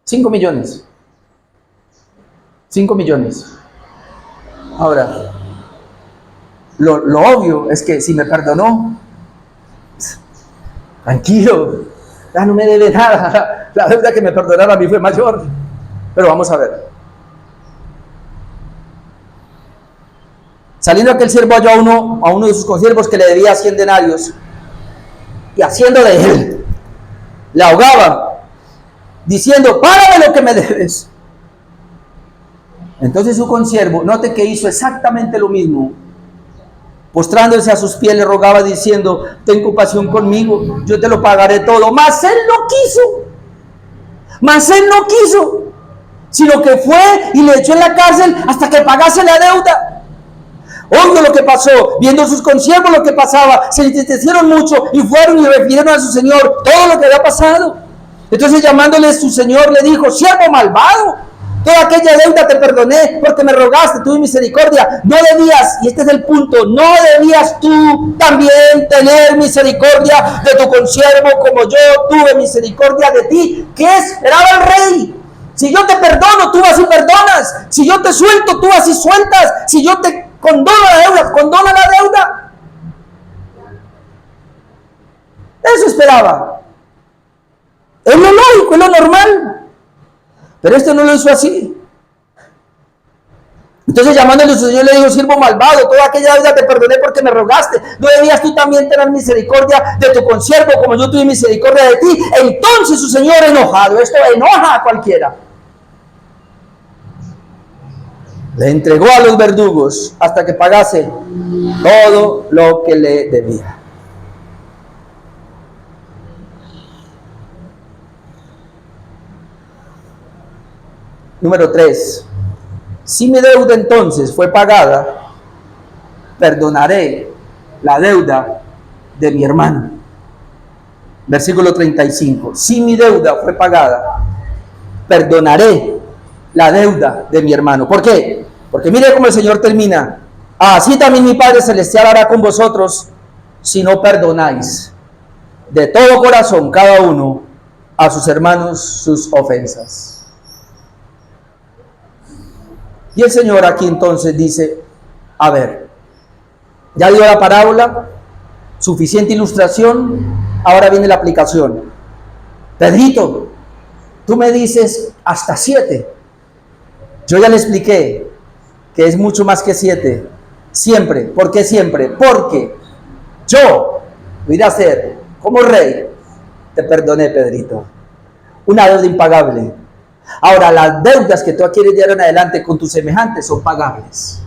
5 millones. 5 millones. Ahora, lo obvio es que si me perdonó, tranquilo, ya no me debe nada. La deuda que me perdonara a mí fue mayor. Pero vamos a ver. Saliendo aquel siervo halló a uno de sus consiervos que le debía 100 denarios, y haciendo de él, le ahogaba, diciendo: págame lo que me debes. Entonces su consiervo, note que hizo exactamente lo mismo, postrándose a sus pies, le rogaba diciendo: ten compasión conmigo, yo te lo pagaré todo. Mas él no quiso, sino que fue y le echó en la cárcel hasta que pagase la deuda. Oigo lo que pasó, viendo sus consiervos lo que pasaba, se entristecieron mucho y fueron y refirieron a su señor todo lo que había pasado. Entonces, llamándole su señor, le dijo: siervo malvado, toda aquella deuda te perdoné porque me rogaste, tuve misericordia. No debías, y este es el punto, no debías tú también tener misericordia de tu consiervo como yo tuve misericordia de ti. ¿Qué esperaba el rey? Si yo te perdono, tú vas y perdonas. Si yo te suelto, tú vas y sueltas. Si yo te condona la deuda, condona la deuda. Eso esperaba. Es lo lógico, es lo normal. Pero este no lo hizo así. Entonces, llamándole a su señor, le dijo: siervo malvado, toda aquella deuda te perdoné porque me rogaste. ¿No debías tú también tener misericordia de tu consiervo como yo tuve misericordia de ti? Entonces su señor, enojado, esto enoja a cualquiera, le entregó a los verdugos hasta que pagase todo lo que le debía. Número 3. Si mi deuda entonces fue pagada, perdonaré la deuda de mi hermano. Versículo 35. Si mi deuda fue pagada, perdonaré la deuda de mi hermano. ¿Por qué? Porque mire cómo el Señor termina: así también mi Padre Celestial hará con vosotros si no perdonáis de todo corazón cada uno a sus hermanos sus ofensas. Y el Señor aquí entonces dice: a ver, ya dio la parábola, suficiente ilustración, ahora viene la aplicación. Pedrito, tú me dices hasta 7. Yo ya le expliqué que es mucho más que 7. Siempre. ¿Por qué siempre? Porque yo voy a hacer como rey. Te perdoné, Pedrito. Una deuda impagable. Ahora, las deudas que tú adquieres de ahora en adelante con tus semejantes son pagables.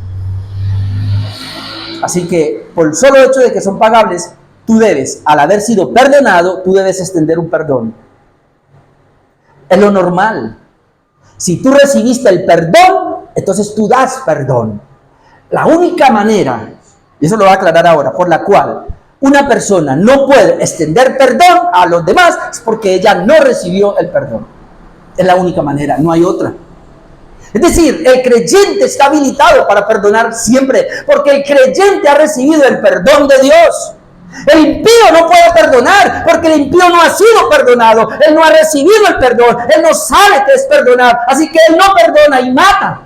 Así que, por el solo hecho de que son pagables, tú debes, al haber sido perdonado, tú debes extender un perdón. Es lo normal. Si tú recibiste el perdón, entonces tú das perdón. La única manera, y eso lo voy a aclarar ahora, por la cual una persona no puede extender perdón a los demás, es porque ella no recibió el perdón. Es la única manera, no hay otra. Es decir, el creyente está habilitado para perdonar siempre, porque el creyente ha recibido el perdón de Dios. El impío no puede perdonar, porque el impío no ha sido perdonado. Él no ha recibido el perdón. Él no sabe que es perdonar. Así que él no perdona y mata.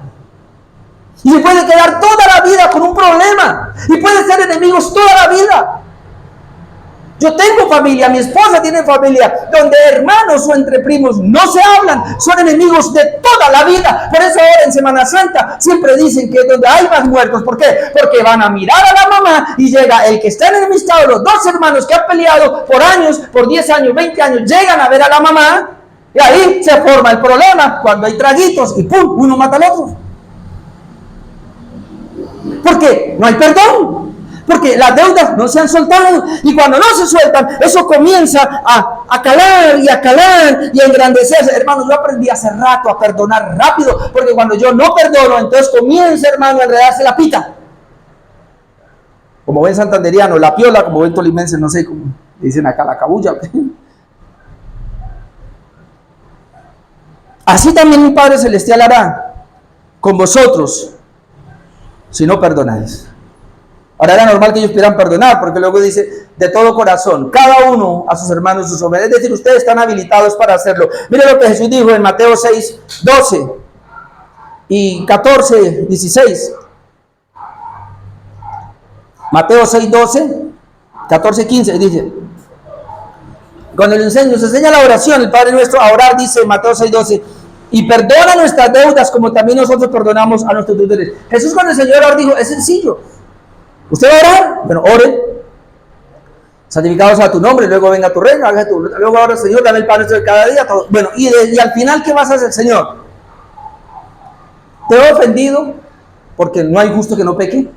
Y se puede quedar toda la vida con un problema. Y puede ser enemigos toda la vida. Yo tengo familia, mi esposa tiene familia, donde hermanos o entre primos no se hablan, son enemigos de toda la vida. Por eso ahora en Semana Santa siempre dicen que donde hay más muertos, ¿por qué? Porque van a mirar a la mamá y llega el que está enemistado, los dos hermanos que han peleado por años, por 10 años, 20 años, llegan a ver a la mamá y ahí se forma el problema cuando hay traguitos y ¡pum! Uno mata al otro. Porque no hay perdón. Porque las deudas no se han soltado. Y cuando no se sueltan, eso comienza a calar y a calar y a engrandecerse. Hermano, yo aprendí hace rato a perdonar rápido. Porque cuando yo no perdono, entonces comienza, hermano, a enredarse la pita. Como ven santanderiano, la piola, como ven tolimense, no sé cómo dicen acá, la cabulla. Así también mi Padre Celestial hará con vosotros si no perdonáis. Ahora era normal que ellos pudieran perdonar, porque luego dice, de todo corazón, cada uno a sus hermanos sus obras. Es decir, ustedes están habilitados para hacerlo. Mire lo que Jesús dijo en Mateo 6, 12 y 14, 16. Mateo 6, 12, 14, 15, dice, cuando nos enseña la oración, el Padre nuestro, a orar, dice Mateo 6, 12, y perdona nuestras deudas como también nosotros perdonamos a nuestros deudores. Jesús cuando enseñó a orar dijo, es sencillo. ¿Usted va a orar? Bueno, ore. Santificado sea tu nombre, luego venga tu reino, haga tu, luego ahora Señor, dame el pan nuestro de cada día. Todo. Bueno, y al final, ¿qué vas a hacer, Señor? Te he ofendido porque no hay justo que no peque.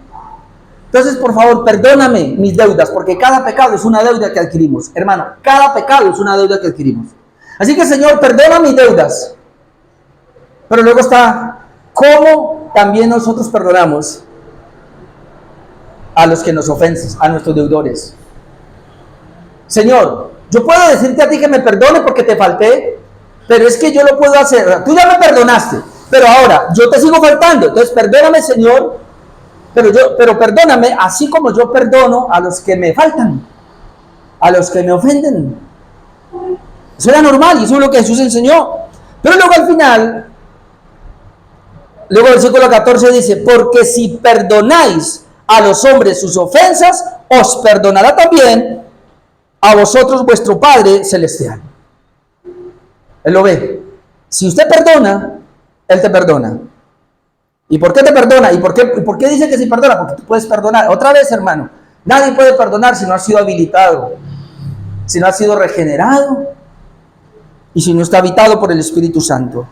Entonces, por favor, perdóname mis deudas, porque cada pecado es una deuda que adquirimos. Hermano, cada pecado es una deuda que adquirimos. Así que, Señor, perdona mis deudas. Pero luego está, ¿cómo también nosotros perdonamos a los que nos ofenden, a nuestros deudores? Señor, yo puedo decirte a ti que me perdone porque te falté, pero es que yo lo puedo hacer. Tú ya me perdonaste, pero ahora yo te sigo faltando. Entonces, perdóname, Señor, pero perdóname así como yo perdono a los que me faltan, a los que me ofenden. Eso era normal y eso es lo que Jesús enseñó. Pero luego al final, luego el versículo 14 dice, porque si perdonáis a los hombres sus ofensas, os perdonará también a vosotros vuestro Padre Celestial. Él lo ve. Si usted perdona, Él te perdona. ¿Y por qué te perdona? ¿Y por qué dice que si perdona? Porque tú puedes perdonar. Otra vez, hermano, nadie puede perdonar si no ha sido habilitado, si no ha sido regenerado y si no está habitado por el Espíritu Santo.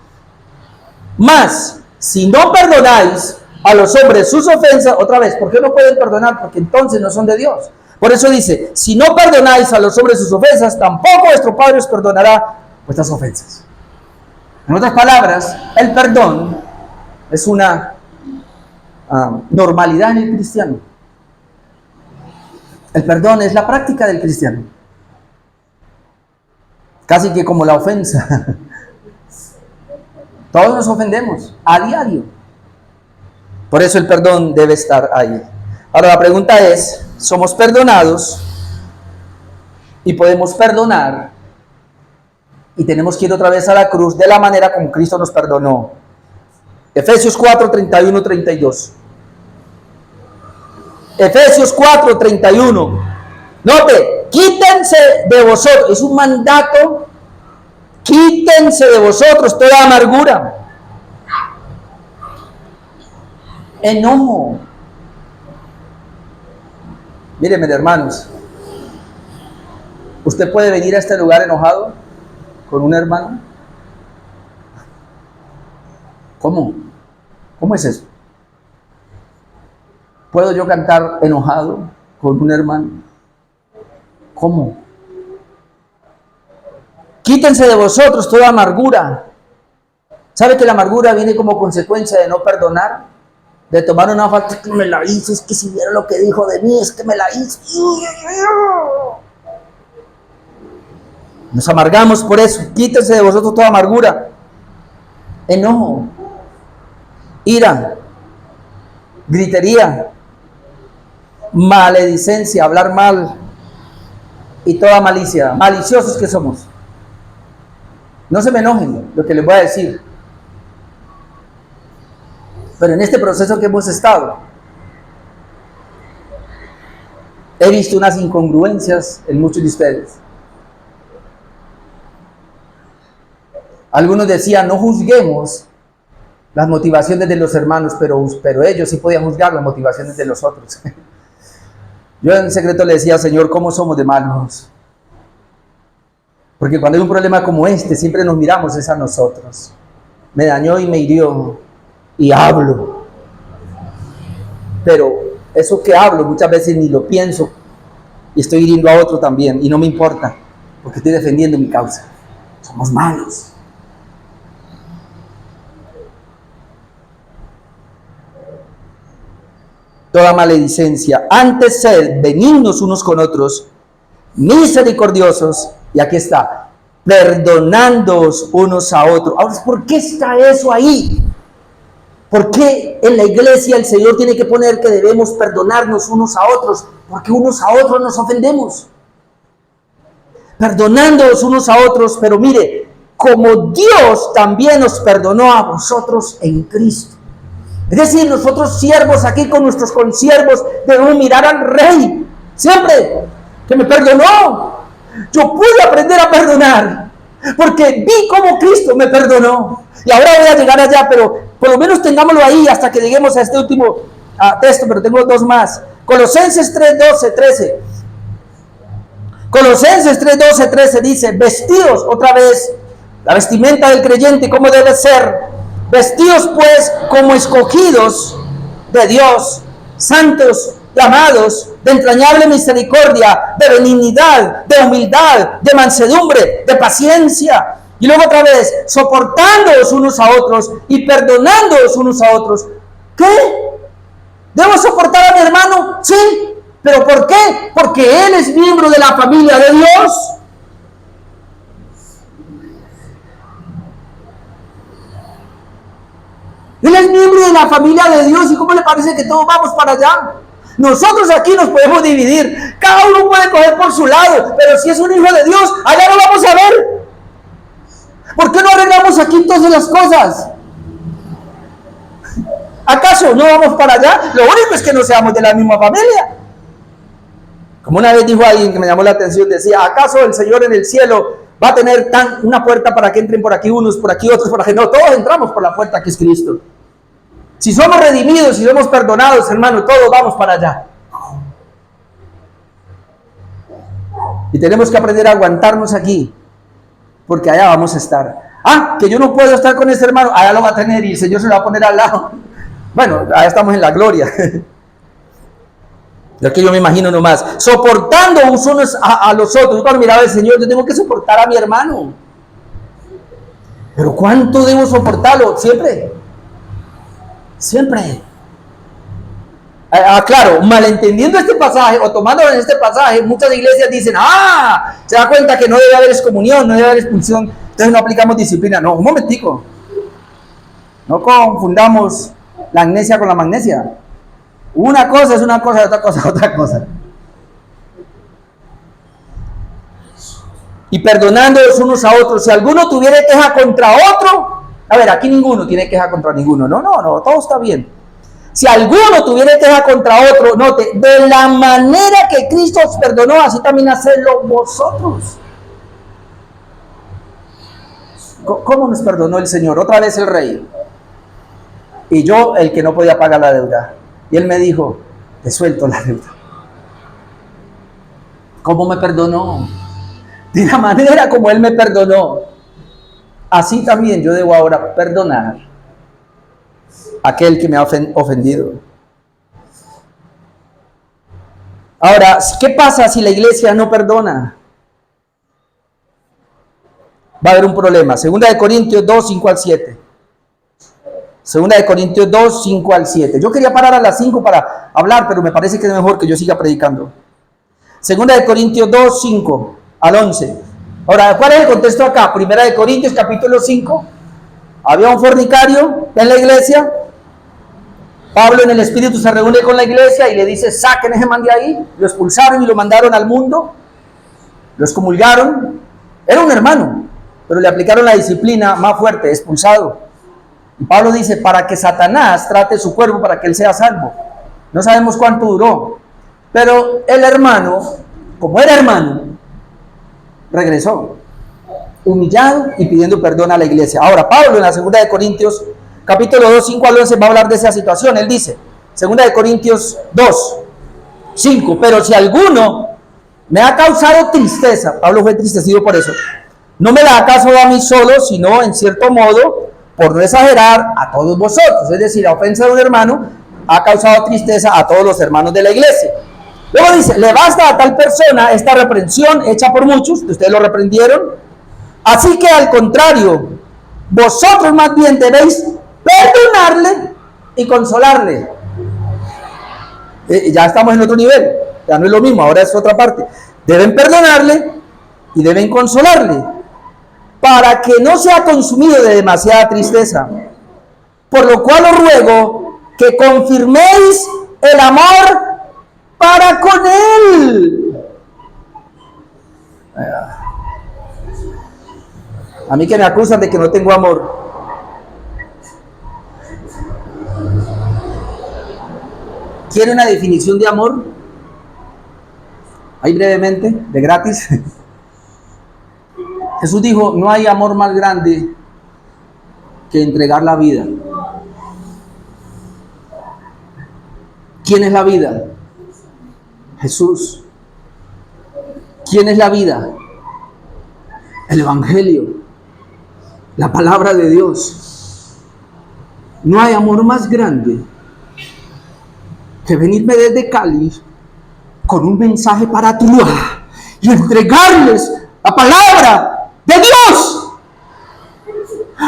Mas, si no perdonáis a los hombres sus ofensas, otra vez, ¿por qué no pueden perdonar? Porque entonces no son de Dios. Por eso dice, si no perdonáis a los hombres sus ofensas, tampoco vuestro Padre os perdonará vuestras ofensas. En otras palabras, el perdón es una normalidad en el cristiano. El perdón es la práctica del cristiano. Casi que como la ofensa. Todos nos ofendemos a diario. Por eso el perdón debe estar ahí. Ahora la pregunta es, ¿somos perdonados? Y podemos perdonar. Y tenemos que ir otra vez a la cruz de la manera como Cristo nos perdonó. Efesios 4, 31, 32. Efesios 4, 31. Note, quítense de vosotros, es un mandato, quítense de vosotros toda amargura, enojo. Mírenme, hermanos, ¿usted puede venir a este lugar enojado con un hermano? ¿Cómo? ¿Cómo es eso? ¿Puedo yo cantar enojado con un hermano? ¿Cómo? Quítense de vosotros toda amargura. ¿Sabe que la amargura viene como consecuencia de no perdonar? De tomar una falta, que me la hizo, es que si viera lo que dijo de mí, es que me la hizo. Nos amargamos por eso. Quítense de vosotros toda amargura, enojo, ira, gritería, maledicencia, hablar mal y toda malicia. Maliciosos que somos. No se me enojen lo que les voy a decir. Pero en este proceso que hemos estado, he visto unas incongruencias en muchos de ustedes. Algunos decían, no juzguemos las motivaciones de los hermanos, pero ellos sí podían juzgar las motivaciones de los otros. Yo en secreto le decía, Señor, ¿cómo somos de malos? Porque cuando hay un problema como este, siempre nos miramos es a nosotros. Me dañó y me hirió, y hablo. Pero eso que hablo muchas veces ni lo pienso y estoy hiriendo a otro también y no me importa porque estoy defendiendo mi causa. Somos malos. Toda maledicencia. Antes sed benignos unos con otros, misericordiosos, y aquí está, perdonándoos unos a otros. Ahora, ¿por qué está eso ahí? ¿Por qué en la iglesia el Señor tiene que poner que debemos perdonarnos unos a otros? Porque unos a otros nos ofendemos. Perdonándoos unos a otros, pero mire, como Dios también nos perdonó a vosotros en Cristo. Es decir, nosotros siervos aquí con nuestros consiervos debemos mirar al Rey siempre, que me perdonó. Yo pude aprender a perdonar porque vi cómo Cristo me perdonó. Y ahora voy a llegar allá, pero por lo menos tengámoslo ahí hasta que lleguemos a este último texto, pero tengo dos más. Colosenses 3, 12, 13. Colosenses 3, 12, 13 dice, vestidos, otra vez, la vestimenta del creyente, ¿cómo debe ser? Vestidos pues como escogidos de Dios, santos y amados, de entrañable misericordia, de benignidad, de humildad, de mansedumbre, de paciencia. Y luego otra vez, soportándoos unos a otros y perdonándoos unos a otros. ¿Qué? ¿Debo soportar a mi hermano? Sí. ¿Pero por qué? Porque él es miembro de la familia de Dios. Él es miembro de la familia de Dios. ¿Y cómo le parece que todos vamos para allá? Nosotros aquí nos podemos dividir. Cada uno puede coger por su lado. Pero si es un hijo de Dios, allá lo vamos a ver. ¿Por qué no arreglamos aquí entonces las cosas? ¿Acaso no vamos para allá? Lo único es que no seamos de la misma familia. Como una vez dijo alguien que me llamó la atención, decía, ¿acaso el Señor en el cielo va a tener una puerta para que entren por aquí unos, por aquí otros, por aquí? No, todos entramos por la puerta que es Cristo. Si somos redimidos, si somos perdonados, hermano, todos vamos para allá. Y tenemos que aprender a aguantarnos aquí, porque allá vamos a estar. Ah, que yo no puedo estar con ese hermano, allá lo va a tener y el Señor se lo va a poner al lado. Bueno, allá estamos en la gloria. Es que yo me imagino nomás, soportando unos a los otros. Cuando miraba al Señor, yo tengo que soportar a mi hermano. Pero ¿cuánto debo soportarlo? Siempre. Siempre. Claro, malentendiendo este pasaje o tomándolo en este pasaje, muchas iglesias dicen, se da cuenta que no debe haber excomunión, no debe haber expulsión, entonces no aplicamos disciplina. No, un momentico. No confundamos la amnesia con la magnesia. Una cosa es una cosa, otra cosa es otra cosa. Y perdonándolos unos a otros. Si alguno tuviera queja contra otro, a ver, aquí ninguno tiene queja contra ninguno. No, todo está bien. Si alguno tuviera queja contra otro, note, de la manera que Cristo os perdonó, así también hacedlo vosotros. ¿Cómo nos perdonó el Señor? Otra vez el Rey. Y yo, el que no podía pagar la deuda. Y él me dijo, te suelto la deuda. ¿Cómo me perdonó? De la manera como él me perdonó. Así también yo debo ahora perdonar a aquel que me ha ofendido. Ahora, ¿qué pasa si la iglesia no perdona? Va a haber un problema. Segunda de Corintios 2, 5 al 7. Segunda de Corintios 2, 5 al 7. Yo quería parar a las 5 para hablar, pero me parece que es mejor que yo siga predicando. Segunda de Corintios 2, 5 al 11. Ahora, ¿cuál es el contexto acá? Primera de Corintios, capítulo 5. Había un fornicario en la iglesia. Pablo en el Espíritu se reúne con la iglesia y le dice, saquen ese man de ahí. Lo expulsaron y lo mandaron al mundo. Lo excomulgaron. Era un hermano, pero le aplicaron la disciplina más fuerte, expulsado. Y Pablo dice, para que Satanás trate su cuerpo para que él sea salvo. No sabemos cuánto duró, pero el hermano, como era hermano, regresó, humillado y pidiendo perdón a la iglesia. Ahora, Pablo en la segunda de Corintios, capítulo 2, 5 al 11, va a hablar de esa situación. Él dice, segunda de Corintios 2, 5, pero si alguno me ha causado tristeza, Pablo fue entristecido por eso, no me da acaso a mí solo, sino en cierto modo, por no exagerar, a todos vosotros. Es decir, la ofensa de un hermano ha causado tristeza a todos los hermanos de la iglesia. Luego dice, le basta a tal persona esta reprensión hecha por muchos, ustedes lo reprendieron, así que al contrario, vosotros más bien debéis perdonarle y consolarle. Ya estamos en otro nivel, ya no es lo mismo, ahora es otra parte. Deben perdonarle y deben consolarle, para que no sea consumido de demasiada tristeza. Por lo cual os ruego que confirméis el amor para con él. A mí que me acusan de que no tengo amor. ¿Quiere una definición de amor? Ahí brevemente, de gratis. Jesús dijo, no hay amor más grande que entregar la vida. ¿Quién es la vida? Jesús. ¿Quién es la vida? El Evangelio, la palabra de Dios. No hay amor más grande que venirme desde Cali con un mensaje para Tuluá y entregarles la palabra de Dios.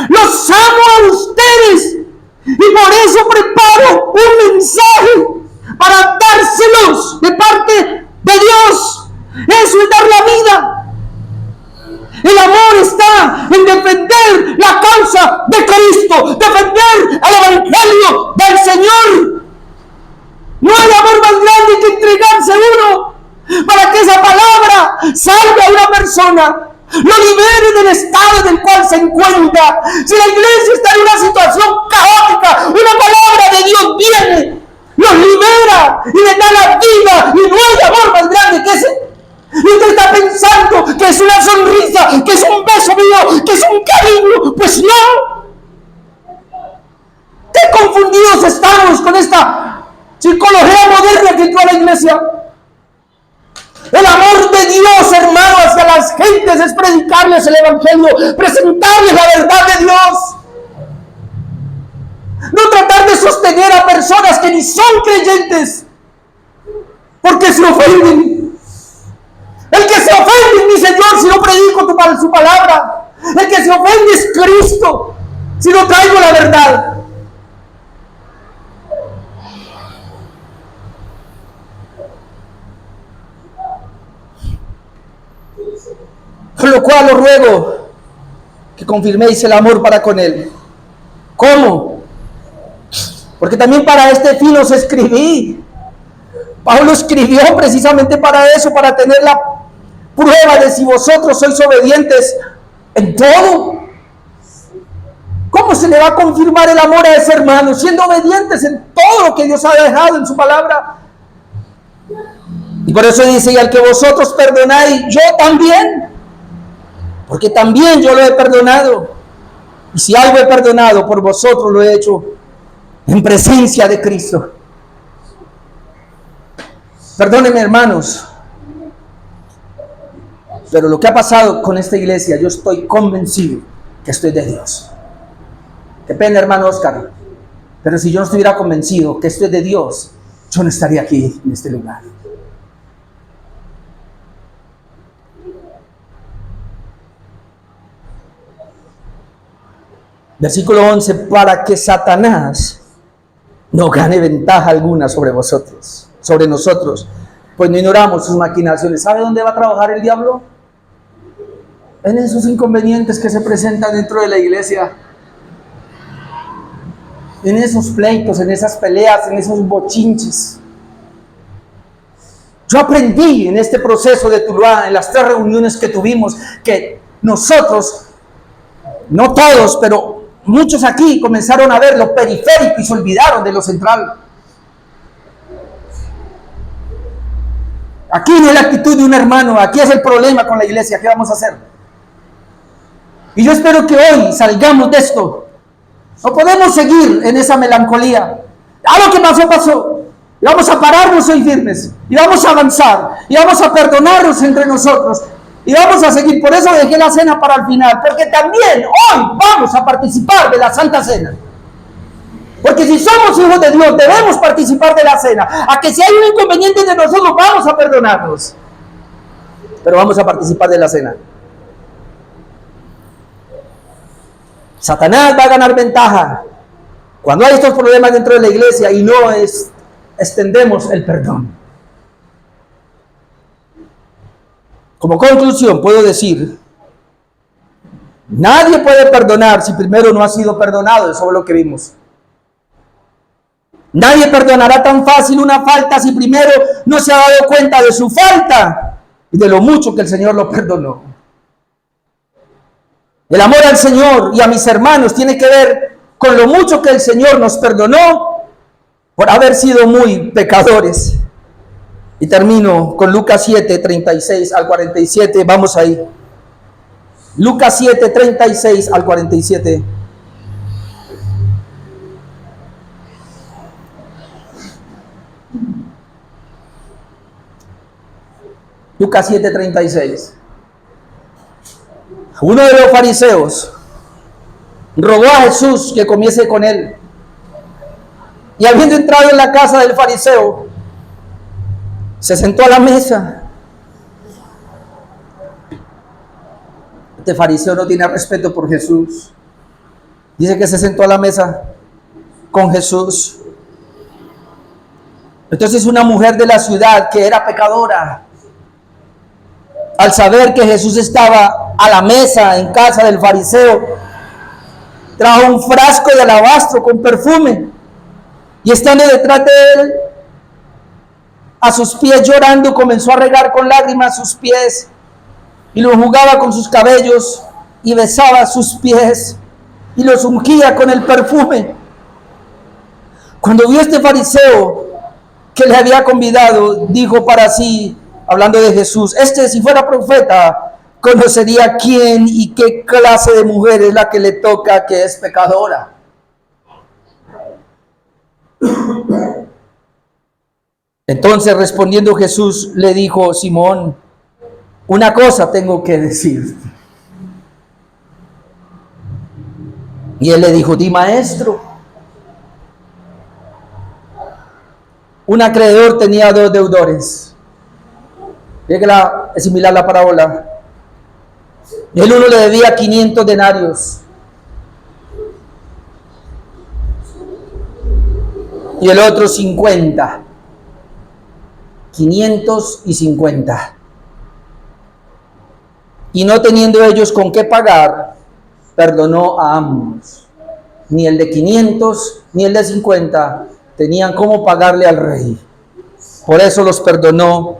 Los amo a ustedes y por eso preparo un mensaje para dárselos de parte de Dios. Eso es dar la vida. El amor está en defender la causa de Cristo, defender el Evangelio del Señor. No hay amor más grande que entregarse uno para que esa palabra salve a una persona, lo libere del estado en el cual se encuentra. Si la iglesia está en una situación caótica, una palabra de Dios viene, los libera y le da la vida, y no hay amor más grande que ese. Y usted está pensando que es una sonrisa, que es un beso mío, que es un cariño. Pues no. Qué confundidos estamos con esta psicología moderna que entró a la iglesia. El amor de Dios, hermano, hacia las gentes es predicarles el Evangelio, presentarles la verdad de Dios. No tratar de sostener a personas que ni son creyentes, porque se ofenden. El que se ofende es mi Señor si no predico su palabra. El que se ofende es Cristo si no traigo la verdad. Por lo cual os ruego que confirméis el amor para con él. ¿Cómo? Porque también para este fin os escribí. Pablo escribió precisamente para eso, para tener la prueba de si vosotros sois obedientes en todo. ¿Cómo se le va a confirmar el amor a ese hermano? Siendo obedientes en todo lo que Dios ha dejado en su palabra. Y por eso dice, y al que vosotros perdonáis, yo también. Porque también yo lo he perdonado. Y si algo he perdonado por vosotros, lo he hecho en presencia de Cristo. Perdónenme, hermanos, pero lo que ha pasado con esta iglesia, yo estoy convencido que esto es de Dios. Qué pena, hermano Oscar, pero si yo no estuviera convencido que esto es de Dios, yo no estaría aquí en este lugar. Versículo 11, para que Satanás no gane ventaja alguna sobre vosotros, sobre nosotros, pues no ignoramos sus maquinaciones. ¿Sabe dónde va a trabajar el diablo? En esos inconvenientes que se presentan dentro de la iglesia, en esos pleitos, en esas peleas, en esos bochinches. Yo aprendí en este proceso de Tuluá, en las 3 reuniones que tuvimos, que nosotros, no todos, pero muchos aquí comenzaron a ver lo periférico y se olvidaron de lo central. Aquí no es la actitud de un hermano, aquí es el problema con la iglesia. ¿Qué vamos a hacer? Y yo espero que hoy salgamos de esto. No podemos seguir en esa melancolía. Lo que pasó, pasó. Y vamos a pararnos hoy firmes. Y vamos a avanzar. Y vamos a perdonarnos entre nosotros. Y vamos a seguir. Por eso dejé la cena para el final. Porque también hoy vamos a participar de la Santa Cena. Porque si somos hijos de Dios, debemos participar de la cena. A que si hay un inconveniente de nosotros, vamos a perdonarnos. Pero vamos a participar de la cena. Satanás va a ganar ventaja cuando hay estos problemas dentro de la iglesia y no extendemos el perdón. Como conclusión, puedo decir, nadie puede perdonar si primero no ha sido perdonado. Eso es lo que vimos. Nadie perdonará tan fácil una falta si primero no se ha dado cuenta de su falta y de lo mucho que el Señor lo perdonó. El amor al Señor y a mis hermanos tiene que ver con lo mucho que el Señor nos perdonó por haber sido muy pecadores. Y termino con Lucas 7, 36 al 47. Vamos ahí. Lucas 7, 36 al 47. Lucas 7, 36. Uno de los fariseos rogó a Jesús que comiese con él. Y habiendo entrado en la casa del fariseo, se sentó a la mesa. Este fariseo no tiene respeto por Jesús. Dice que se sentó a la mesa con Jesús. Entonces una mujer de la ciudad que era pecadora, al saber que Jesús estaba a la mesa en casa del fariseo, trajo un frasco de alabastro con perfume y estando detrás de él, a sus pies llorando, comenzó a regar con lágrimas sus pies y los jugaba con sus cabellos y besaba sus pies y los ungía con el perfume. Cuando vio este fariseo que le había convidado, dijo para sí, hablando de Jesús, si fuera profeta, conocería quién y qué clase de mujer es la que le toca, que es pecadora. Entonces respondiendo Jesús le dijo, Simón, una cosa tengo que decir. Y él le dijo, di, maestro. Un acreedor tenía 2 deudores. Es similar la parábola. El uno le debía 500 denarios. Y el otro 50. 550. Y no teniendo ellos con qué pagar, perdonó a ambos. Ni el de 500 ni el de 50 tenían cómo pagarle al rey. Por eso los perdonó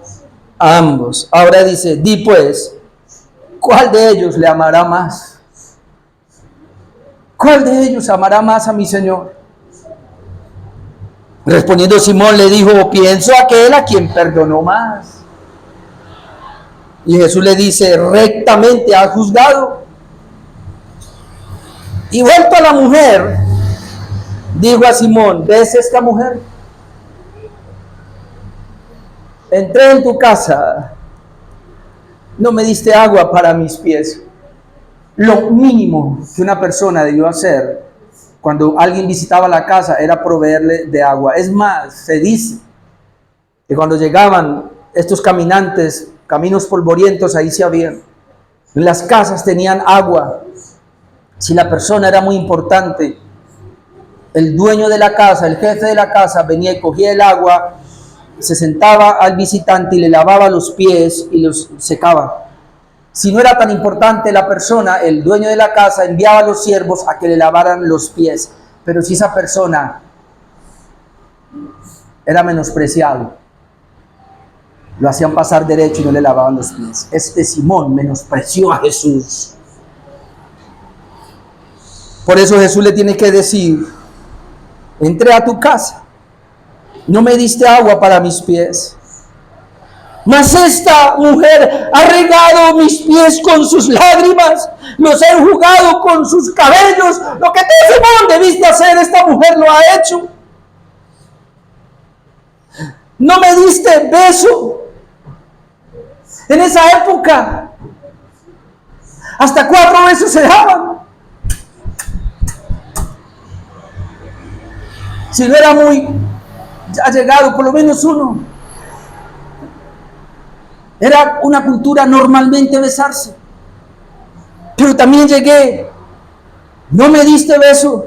a ambos. Ahora dice, di pues, ¿cuál de ellos le amará más? ¿Cuál de ellos amará más a mi Señor? Respondiendo Simón le dijo, pienso aquel a quien perdonó más. Y Jesús le dice, rectamente has juzgado. Y vuelto a la mujer, dijo a Simón, ¿ves esta mujer? Entré en tu casa, no me diste agua para mis pies. Lo mínimo que una persona debió hacer cuando alguien visitaba la casa era proveerle de agua. Es más, se dice que cuando llegaban estos caminantes, caminos polvorientos, ahí se habían. En las casas tenían agua. Si la persona era muy importante, el dueño de la casa, el jefe de la casa, venía y cogía el agua, se sentaba al visitante y le lavaba los pies y los secaba. Si no era tan importante la persona, el dueño de la casa enviaba a los siervos a que le lavaran los pies. Pero si esa persona era menospreciado, lo hacían pasar derecho y no le lavaban los pies. Este Simón menospreció a Jesús. Por eso Jesús le tiene que decir, entré a tu casa, no me diste agua para mis pies. Mas esta mujer ha regado mis pies con sus lágrimas, los he enjugado con sus cabellos. Lo que tú, Simón, debiste hacer, esta mujer lo ha hecho. No me diste beso. En esa época, hasta 4 veces se daban. Si no era muy allegado, por lo menos uno. Era una cultura normalmente besarse. Pero también llegué, no me diste beso,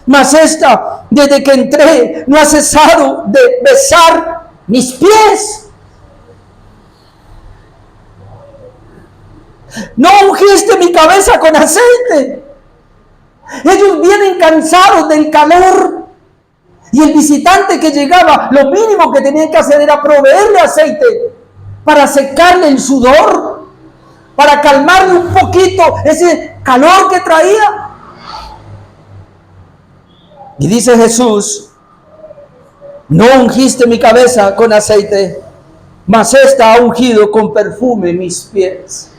mas esta, desde que entré, no ha cesado de besar mis pies. No ungiste mi cabeza con aceite. Ellos vienen cansados del calor. Y el visitante que llegaba, lo mínimo que tenían que hacer era proveerle aceite para secarle el sudor, para calmarle un poquito ese calor que traía. Y dice Jesús, no ungiste mi cabeza con aceite, mas esta ha ungido con perfume mis pies.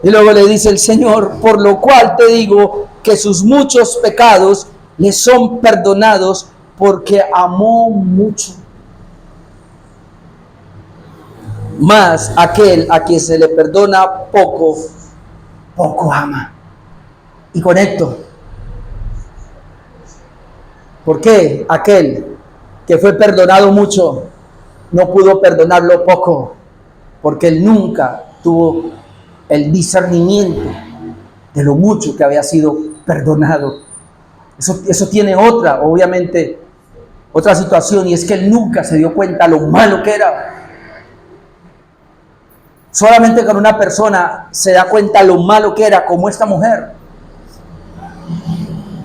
Y luego le dice el Señor, por lo cual te digo que sus muchos pecados le son perdonados porque amó mucho. Mas aquel a quien se le perdona poco, poco ama. Y conecto. ¿Por qué aquel que fue perdonado mucho no pudo perdonarlo poco? Porque él nunca tuvo el discernimiento de lo mucho que había sido perdonado. Eso tiene obviamente, otra situación, y es que él nunca se dio cuenta lo malo que era. Solamente cuando una persona se da cuenta lo malo que era, como esta mujer,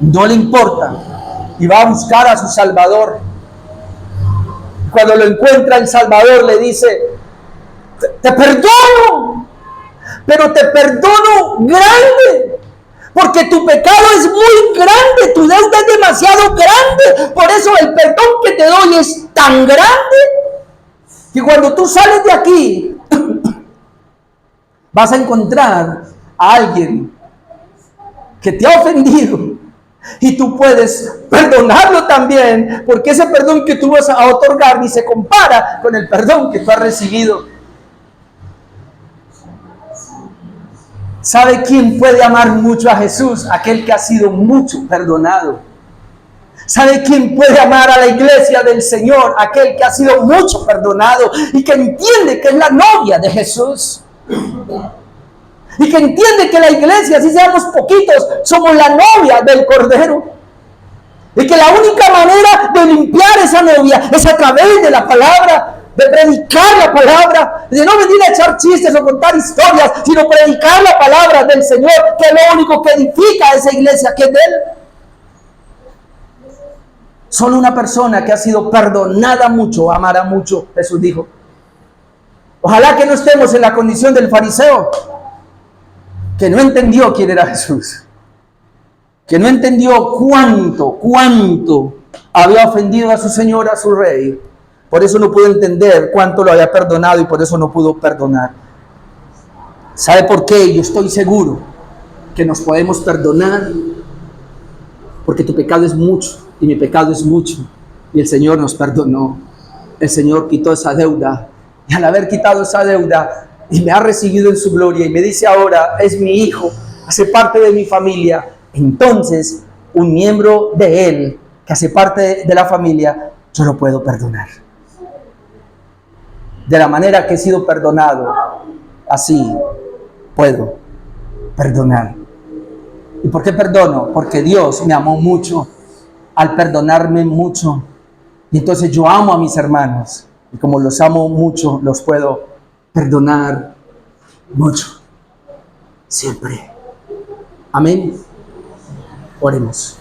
no le importa y va a buscar a su Salvador. Cuando lo encuentra, el Salvador le dice, te perdono, pero te perdono grande, porque tu pecado es muy grande, tu deuda es demasiado grande, por eso el perdón que te doy es tan grande, que cuando tú sales de aquí, vas a encontrar a alguien que te ha ofendido y tú puedes perdonarlo también, porque ese perdón que tú vas a otorgar ni se compara con el perdón que tú has recibido. ¿Sabe quién puede amar mucho a Jesús? Aquel que ha sido mucho perdonado. ¿Sabe quién puede amar a la iglesia del Señor? Aquel que ha sido mucho perdonado y que entiende que es la novia de Jesús. Y que entiende que la iglesia, si seamos poquitos, somos la novia del Cordero. Y que la única manera de limpiar esa novia es a través de la palabra, de predicar la palabra, de no venir a echar chistes o contar historias, sino predicar la palabra del Señor, que es lo único que edifica a esa iglesia, que es de Él. Solo una persona que ha sido perdonada mucho amará mucho, Jesús dijo. Ojalá que no estemos en la condición del fariseo, que no entendió quién era Jesús, que no entendió cuánto había ofendido a su Señor, a su Rey. Por eso no pudo entender cuánto lo había perdonado y por eso no pudo perdonar. ¿Sabe por qué? Yo estoy seguro que nos podemos perdonar, porque tu pecado es mucho y mi pecado es mucho, y el Señor nos perdonó. El Señor quitó esa deuda, y al haber quitado esa deuda y me ha recibido en su gloria y me dice ahora, es mi hijo, hace parte de mi familia, entonces un miembro de Él que hace parte de la familia, yo lo puedo perdonar. De la manera que he sido perdonado, así puedo perdonar. ¿Y por qué perdono? Porque Dios me amó mucho al perdonarme mucho. Y entonces yo amo a mis hermanos. Y como los amo mucho, los puedo perdonar mucho. Siempre. Amén. Oremos.